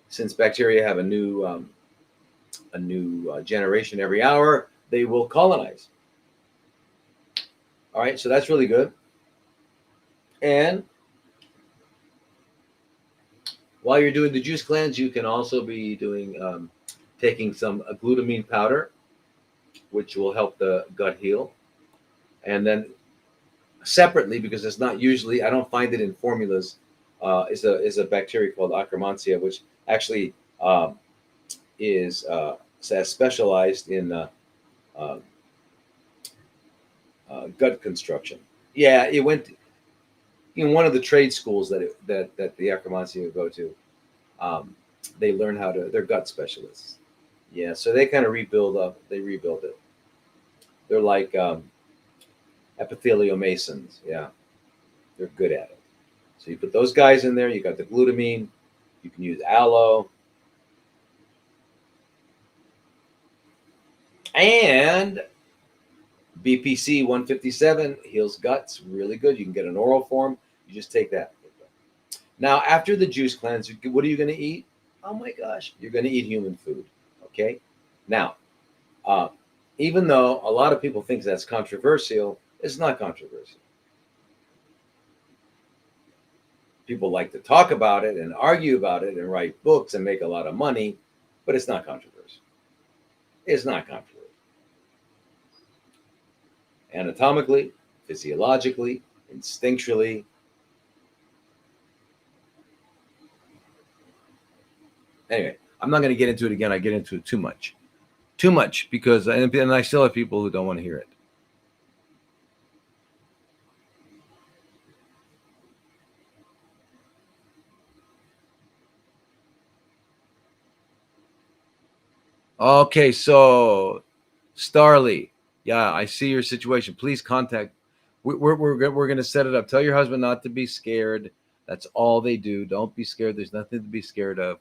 since bacteria have a new generation every hour, they will colonize. All right, so that's really good. And while you're doing the juice cleanse, you can also be doing taking some glutamine powder, which will help the gut heal. And then separately, because it's not usually, I don't find it in formulas, is a bacteria called Akkermansia, which actually is specialized in gut construction. Yeah, it went in one of the trade schools that the Akkermansia go to. They learn how to. They're gut specialists. Yeah, so they kind of rebuild up. They rebuild it. They're like epithelial masons. Yeah, they're good at it. So you put those guys in there. You got the glutamine. You can use aloe. And BPC 157 heals guts really good. You can get an oral form. You just take that. Now, after the juice cleanse, what are you going to eat? Oh my gosh, you're going to eat human food. Okay. Now, even though a lot of people think that's controversial, it's not controversial. People like to talk about it and argue about it and write books and make a lot of money, but it's not controversial. It's not controversial. Anatomically, physiologically, instinctually. Anyway, I'm not going to get into it again. I get into it too much because and I still have people who don't want to hear it. Okay, so Starly, yeah, I see your situation. Please contact. We're going to set it up. Tell your husband not to be scared. That's all they do. Don't be scared. There's nothing to be scared of.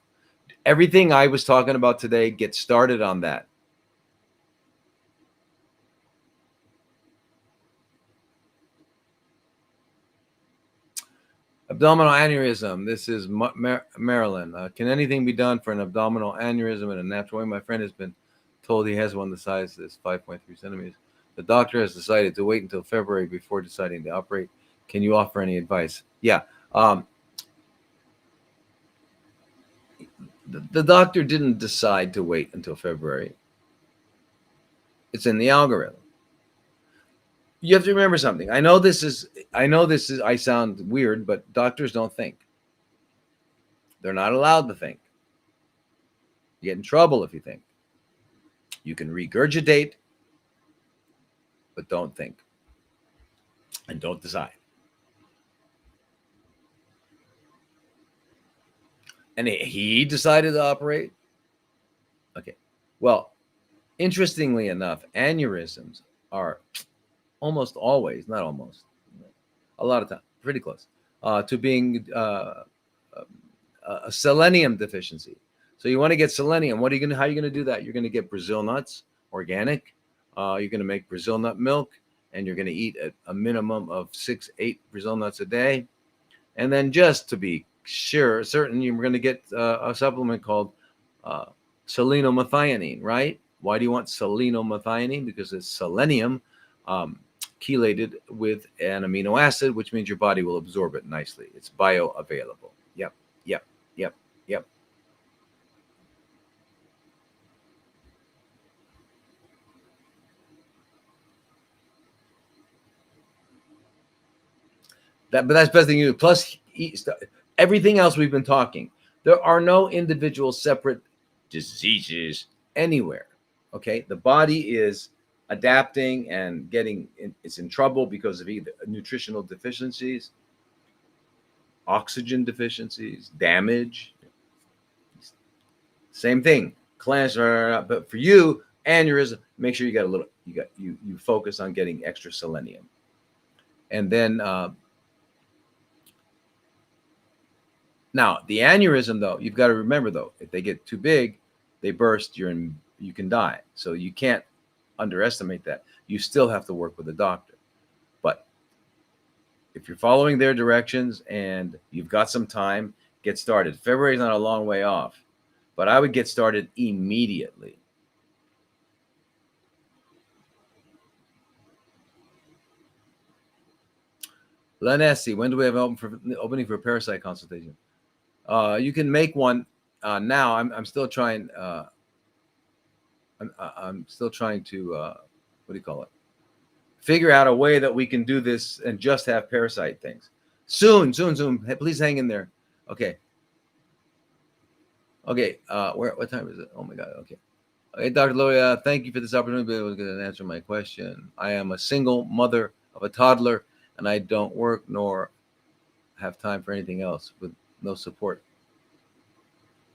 Everything I was talking about today, get started on that. Abdominal aneurysm. This is Marilyn. Can anything be done for an abdominal aneurysm in a natural way? My friend has been told he has one the size is 5.3 centimeters. The doctor has decided to wait until February before deciding to operate. Can you offer any advice? Yeah. The doctor didn't decide to wait until February. It's in the algorithm. You have to remember something. I know this is, I sound weird, but doctors don't think. They're not allowed to think. You get in trouble if you think. You can regurgitate, but don't think. And don't decide. And he decided to operate. Okay. Well, interestingly enough, aneurysms are almost always, not almost, a lot of time, pretty close to being a selenium deficiency. So you want to get selenium. What are you going to? How are you going to do that? You're going to get Brazil nuts, organic. You're going to make Brazil nut milk, and you're going to eat a minimum of 6, 8 Brazil nuts a day. And then just to be certain, you're going to get a supplement called uh, selenomethionine, right? Why do you want selenomethionine? Because it's selenium um, chelated with an amino acid, which means your body will absorb it nicely. It's bioavailable. Yep, yep, yep, yep. But that's the best thing you do. Plus, eat stuff. Everything else we've been talking. There are no individual separate diseases anywhere. Okay, the body is adapting and it's in trouble because of either nutritional deficiencies, oxygen deficiencies, damage. Same thing. Cleanse, but for you, aneurysm. Make sure you got a little. You focus on getting extra selenium, and then now the aneurysm though. You've got to remember though, if they get too big, they burst. You can die. So you can't underestimate that. You still have to work with a doctor. But if you're following their directions and you've got some time, get started. February is not a long way off, but I would get started immediately. Lenessi, when do we have opening for a parasite consultation? You can make one now. I'm still trying. I'm still trying to what do you call it? Figure out a way that we can do this and just have parasite things. Soon. Hey, please hang in there. Okay. What time is it? Oh my God. Okay. Okay, Dr. Loya, thank you for this opportunity to be able to answer my question. I am a single mother of a toddler, and I don't work nor have time for anything else with no support.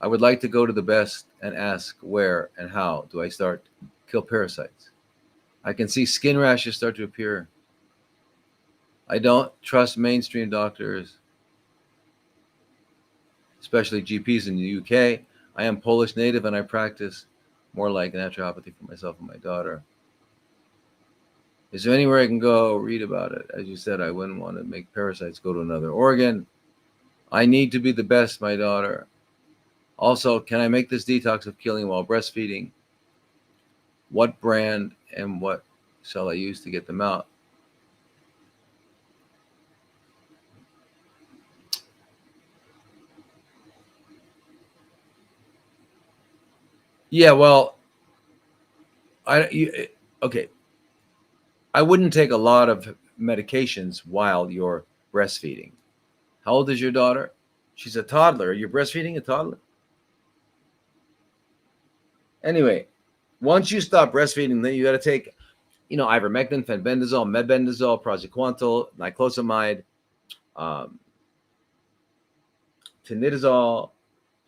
I would like to go to the best and ask where and how do I start to kill parasites. I can see skin rashes start to appear. I don't trust mainstream doctors, especially GPs in the UK. I am Polish native and I practice more like naturopathy for myself and my daughter. Is there anywhere I can go read about it? As you said, I wouldn't want to make parasites go to another organ. I need to be the best, my daughter. Also, can I make this detox of killing while breastfeeding? What brand and what shall I use to get them out? Yeah, well, okay. I wouldn't take a lot of medications while you're breastfeeding. How old is your daughter? She's a toddler. Are you breastfeeding a toddler? Anyway, once you stop breastfeeding, then you got to take, ivermectin, fenbendazole, mebendazole, praziquantel, niclosamide, um, tinidazole,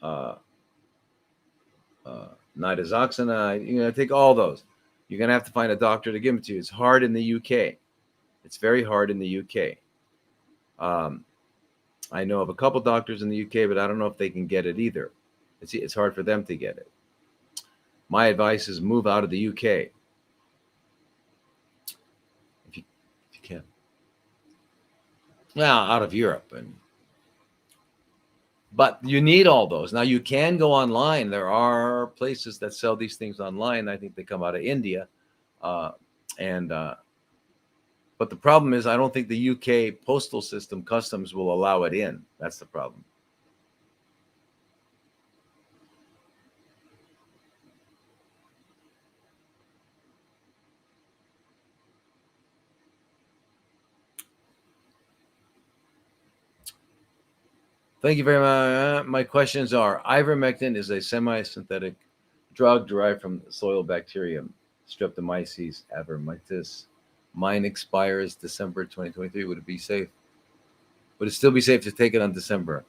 uh, nitazoxanide. You're going to take all those. You're going to have to find a doctor to give them to you. It's hard in the UK. It's very hard in the UK. I know of a couple doctors in the UK, but I don't know if they can get it either. It's hard for them to get it. My advice is move out of the UK if you can. Well, out of Europe, but you need all those. Now you can go online. There are places that sell these things online. I think they come out of India, and but the problem is I don't think the UK postal system customs will allow it in. That's the problem. Thank you very much. My questions are: ivermectin is a semi-synthetic drug derived from soil bacterium, Streptomyces avermectis. Mine expires December 2023. Would it be safe? Would it still be safe to take it on December?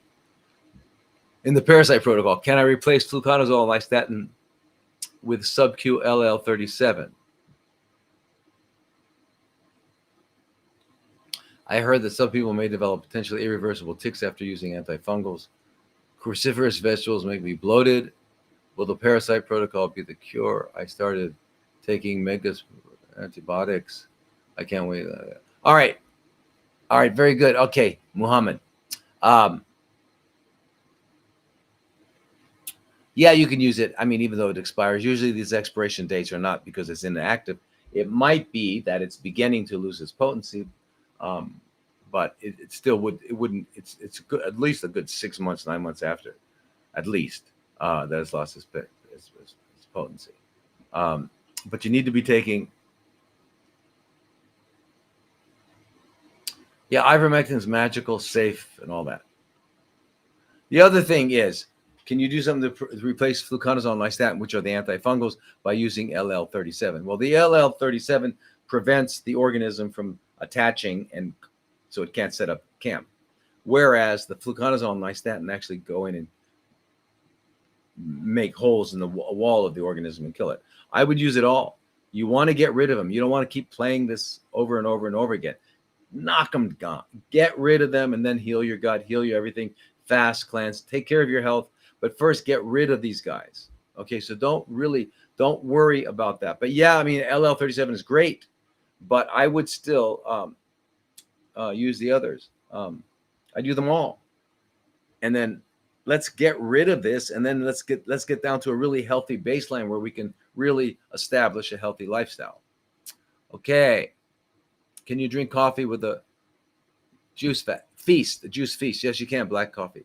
In the parasite protocol, can I replace fluconazole and nystatin with sub-Q LL37? I heard that some people may develop potentially irreversible tics after using antifungals. Cruciferous vegetables make me bloated. Will the parasite protocol be the cure? I started taking megas antibiotics. I can't wait. All right. All right. Very good. Okay, Muhammad. Um, yeah, you can use it. I mean, even though it expires, usually these expiration dates are not because it's inactive. It might be that it's beginning to lose its potency, um, but it still would. It wouldn't. It's good, at least a good 6 months, 9 months after, at least that it's lost its potency. Um, but you need to be taking. Yeah, ivermectin is magical, safe, and all that. The other thing is, can you do something to replace fluconazole and nystatin, which are the antifungals, by using LL37? Well, the LL37 prevents the organism from attaching, and so it can't set up camp. Whereas the fluconazole and nystatin actually go in and make holes in the wall of the organism and kill it. I would use it all. You want to get rid of them. You don't want to keep playing this over and over and over again. Knock them down. Get rid of them and then heal your gut, heal your everything. Fast, cleanse, take care of your health. But first, get rid of these guys. Okay, so don't worry about that. But yeah, I mean, LL37 is great, but I would still use the others. I do them all. And then let's get rid of this, and then let's get down to a really healthy baseline where we can really establish a healthy lifestyle. Okay. Can you drink coffee with a juice feast? The juice feast. Yes, you can. Black coffee.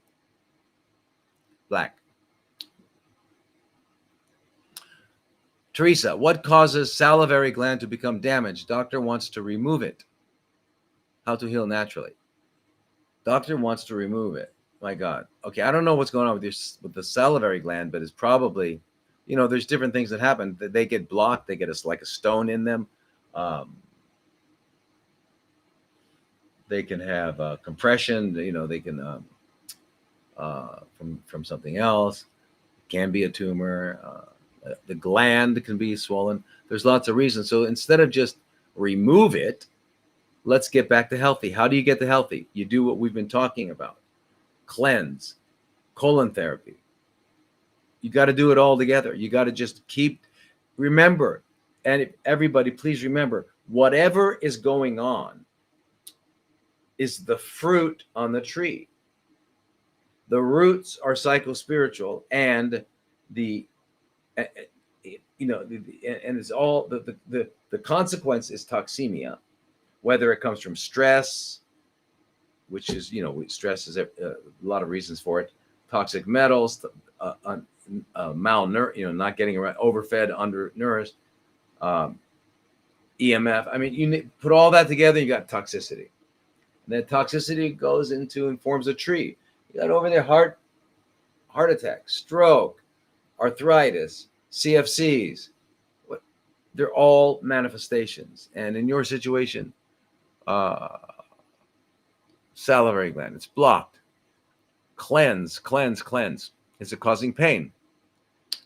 Black. Teresa, what causes salivary gland to become damaged? Doctor wants to remove it. How to heal naturally? Doctor wants to remove it. My God. Okay, I don't know what's going on with the salivary gland, but it's probably, there's different things that happen. They get blocked. They get like a stone in them. They can have compression. They can from something else. It can be a tumor. The gland can be swollen. There's lots of reasons. So instead of just remove it, let's get back to healthy. How do you get to healthy? You do what we've been talking about. Cleanse, colon therapy. You got to do it all together. You got to just remember, and everybody, please remember, whatever is going on is the fruit on the tree. The roots are psychospiritual, and and it's all the consequence is toxemia, whether it comes from stress, which is stress is a lot of reasons for it, toxic metals, malnourished, not getting around, overfed, undernourished, EMF. I mean, you put all that together, you got toxicity. And then toxicity goes into and forms a tree. You got over there heart attack, stroke, arthritis, CFCs. They're all manifestations. And in your situation, salivary gland, it's blocked. Cleanse. Is it causing pain?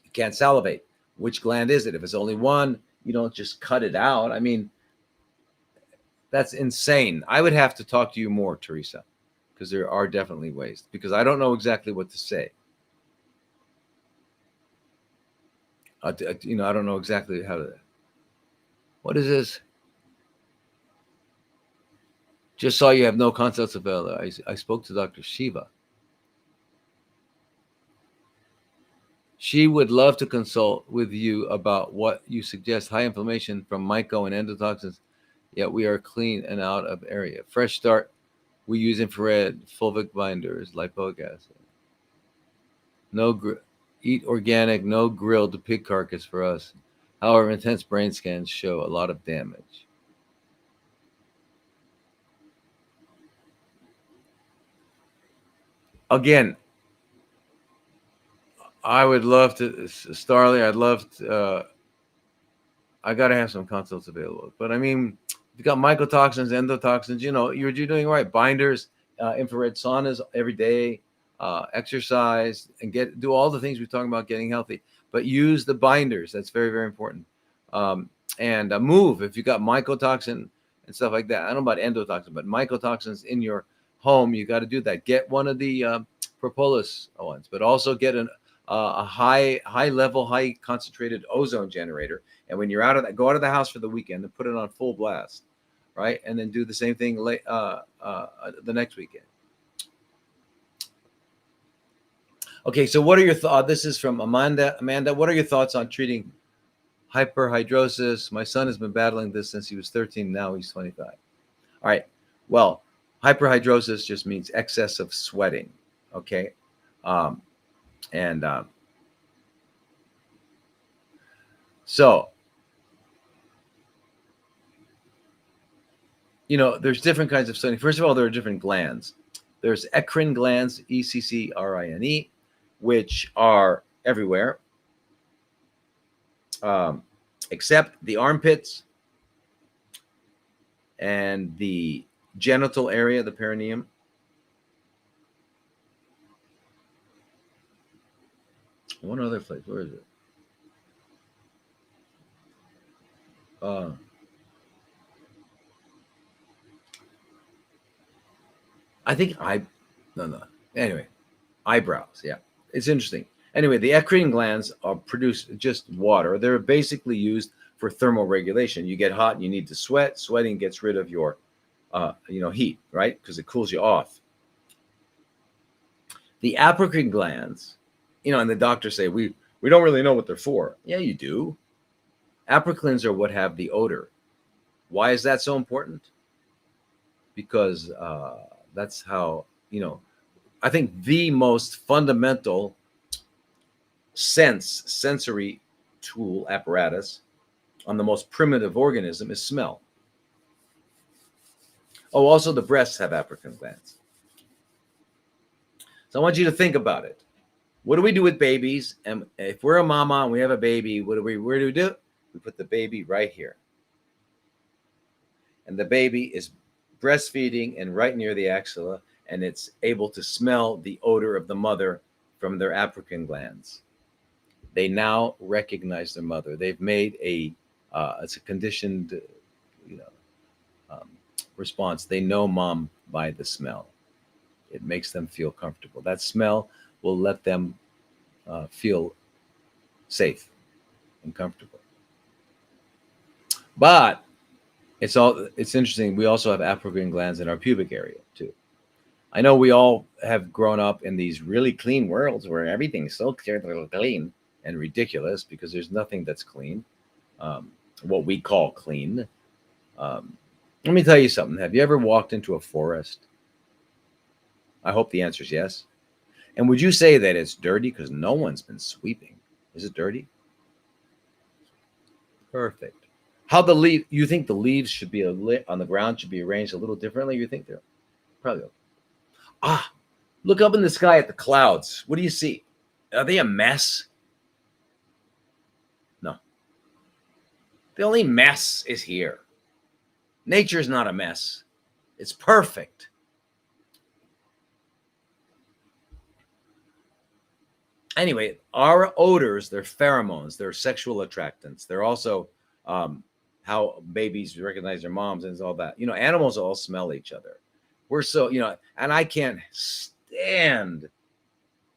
You can't salivate. Which gland is it? If it's only one, you don't just cut it out. I mean, that's insane. I would have to talk to you more, Teresa, because there are definitely ways, because I don't know exactly what to say. I don't know exactly how to. What is this? Just saw you have no consults available. I spoke to Dr. Shiva. She would love to consult with you about what you suggest. High inflammation from myco and endotoxins, yet we are clean and out of area. Fresh start. We use infrared, fulvic binders, lipoic acid. Eat organic, no grilled pig carcass for us. However, intense brain scans show a lot of damage. Again, I would love to, Starly, I'd love to, I got to have some consults available. But I mean, you got mycotoxins, endotoxins, you're doing right. Binders, infrared saunas every day, exercise, and do all the things we're talking about getting healthy. But use the binders. That's very, very important. And move if you got mycotoxin and stuff like that. I don't know about endotoxin, but mycotoxins in your home, you got to do that. Get one of the propolis ones, but also get a high level, high concentrated ozone generator. And when you're go out of the house for the weekend and put it on full blast, right? And then do the same thing the next weekend. Okay, so what are your thoughts? This is from Amanda. Amanda, what are your thoughts on treating hyperhidrosis? My son has been battling this since he was 13. Now he's 25. All right. Well, hyperhidrosis just means excess of sweating. Okay. And so, there's different kinds of sweating. First of all, there are different glands. There's eccrine glands, ECCRINE, which are everywhere, except the armpits and the genital area, the perineum. One other place. Where is it? I think no. Anyway, eyebrows. Yeah, it's interesting. Anyway, the eccrine glands are produce just water. They're basically used for thermal regulation. You get hot and you need to sweat. Sweating gets rid of your, heat, right? Because it cools you off. The apocrine glands, and the doctors say we don't really know what they're for. Yeah, you do. Apocrines are what have the odor. Why is that so important? Because that's how, I think the most fundamental sensory tool apparatus on the most primitive organism is smell. Oh, also the breasts have apocrine glands. So I want you to think about it. What do we do with babies? And if we're a mama and we have a baby, where do we do? We put the baby right here. And the baby is breastfeeding and right near the axilla, and it's able to smell the odor of the mother from their apocrine glands. They now recognize their mother. They've made it's a conditioned, response. They know mom by the smell. It makes them feel comfortable. That smell will let them feel safe and comfortable. But it's interesting. We also have apocrine glands in our pubic area too. I know we all have grown up in these really clean worlds where everything's so clean and ridiculous because there's nothing that's clean. What we call clean. Let me tell you something. Have you ever walked into a forest? I hope the answer is yes. And would you say that it's dirty because no one's been sweeping? Is it dirty? Perfect. You think the leaves should be on the ground should be arranged a little differently? You think they're probably okay. Look up in the sky at the clouds. What do you see? Are they a mess? No. The only mess is here. Nature's not a mess. It's perfect. Anyway, our odors, they're pheromones, they're sexual attractants. They're also how babies recognize their moms and all that. Animals all smell each other. We're so, and I can't stand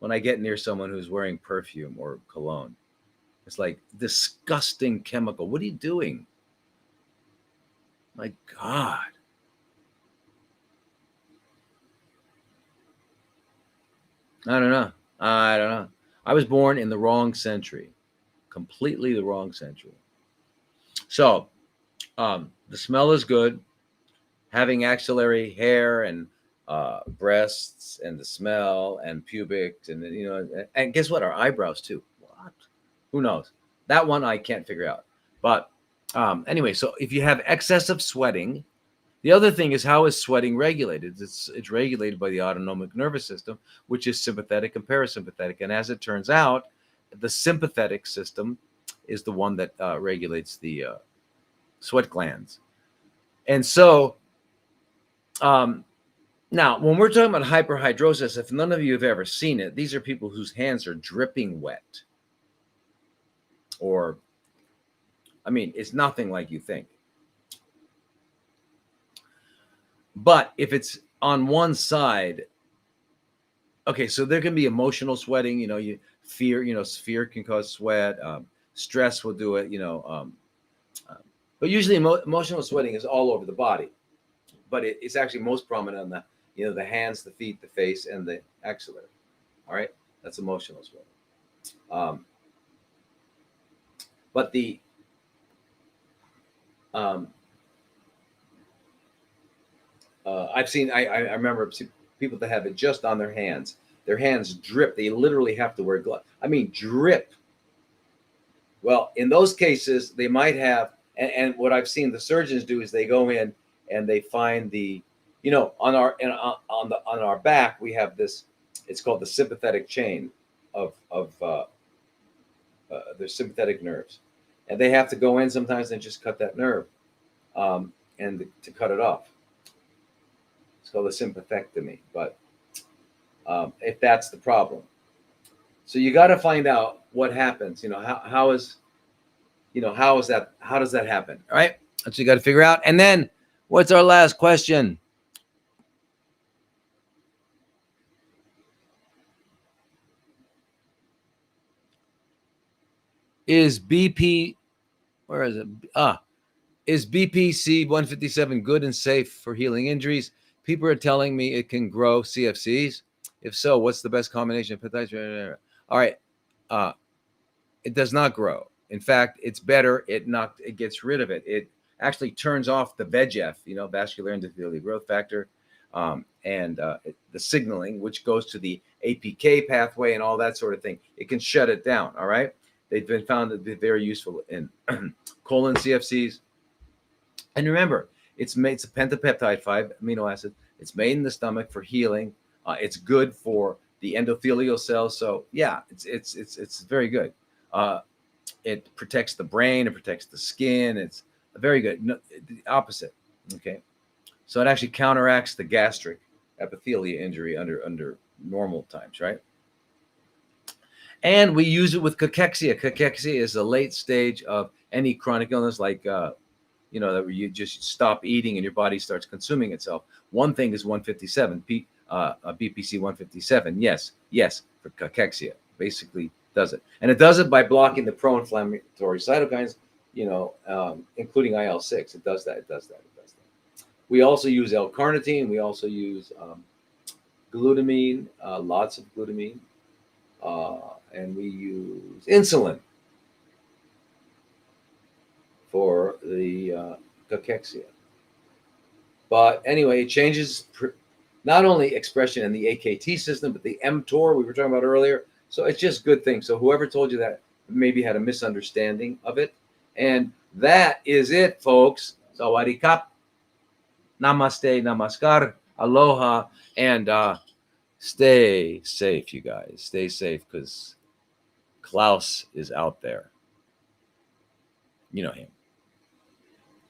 when I get near someone who's wearing perfume or cologne. It's like disgusting chemical. What are you doing? My God. I don't know. I was born in the wrong century, completely the wrong century. So the smell is good. Having axillary hair and breasts and the smell and pubic and guess what? Our eyebrows too. What? Who knows? That one I can't figure out. But anyway, so if you have excessive sweating, the other thing is how is sweating regulated? It's regulated by the autonomic nervous system, which is sympathetic and parasympathetic. And as it turns out, the sympathetic system is the one that regulates the sweat glands. And so now, when we're talking about hyperhidrosis, if none of you have ever seen it, these are people whose hands are dripping wet. It's nothing like you think. But if it's on one side, Okay, so there can be emotional sweating. You fear. Fear can cause sweat. Stress will do it. Um, but usually emotional sweating is all over the body, but it's actually most prominent on the hands, the feet, the face, and the axillary. All right, that's emotional sweating. Um, but the um, I've seen. I remember people that have it just on their hands. Their hands drip. They literally have to wear gloves. I mean, drip. Well, in those cases, they might have. And what I've seen the surgeons do is they go in and they find on our back we have this. It's called the sympathetic chain of their sympathetic nerves, and they have to go in sometimes and just cut that nerve, and to cut it off. It's called a sympathectomy. But if that's the problem, so you got to find out what happens. How does that happen? All right, that's what you got to figure out. And then, what's our last question? Is BP where is it? Is BPC 157 good and safe for healing injuries? People are telling me it can grow CFCs. If so, what's the best combination of peptides? All right. It does not grow. In fact, it's better. It gets rid of it. It actually turns off the VEGF, vascular endothelial growth factor, and the signaling, which goes to the APK pathway and all that sort of thing. It can shut it down. All right. They've been found to be very useful in colon CFCs. And remember, it's a pentapeptide, 5 amino acids. It's made in the stomach for healing. It's good for the endothelial cells. So yeah, it's very good. It protects the brain. It protects the skin. It's very good. No, the opposite. Okay, so it actually counteracts the gastric epithelia injury under normal times, right? And we use it with cachexia. Cachexia is a late stage of any chronic illness, like that you just stop eating and your body starts consuming itself. One thing is 157, BPC 157. Yes, for cachexia, basically does it, and it does it by blocking the pro-inflammatory cytokines, including IL-6. It does that. It does that. It does that. We also use L-carnitine. We also use glutamine, lots of glutamine, and we use insulin for the cachexia. But anyway, it changes not only expression in the AKT system, but the mTOR we were talking about earlier. So it's just good things. So whoever told you that maybe had a misunderstanding of it. And that is it, folks. Sawadee kap, namaste, namaskar, aloha, and stay safe, you guys. Stay safe, because Klaus is out there. You know him.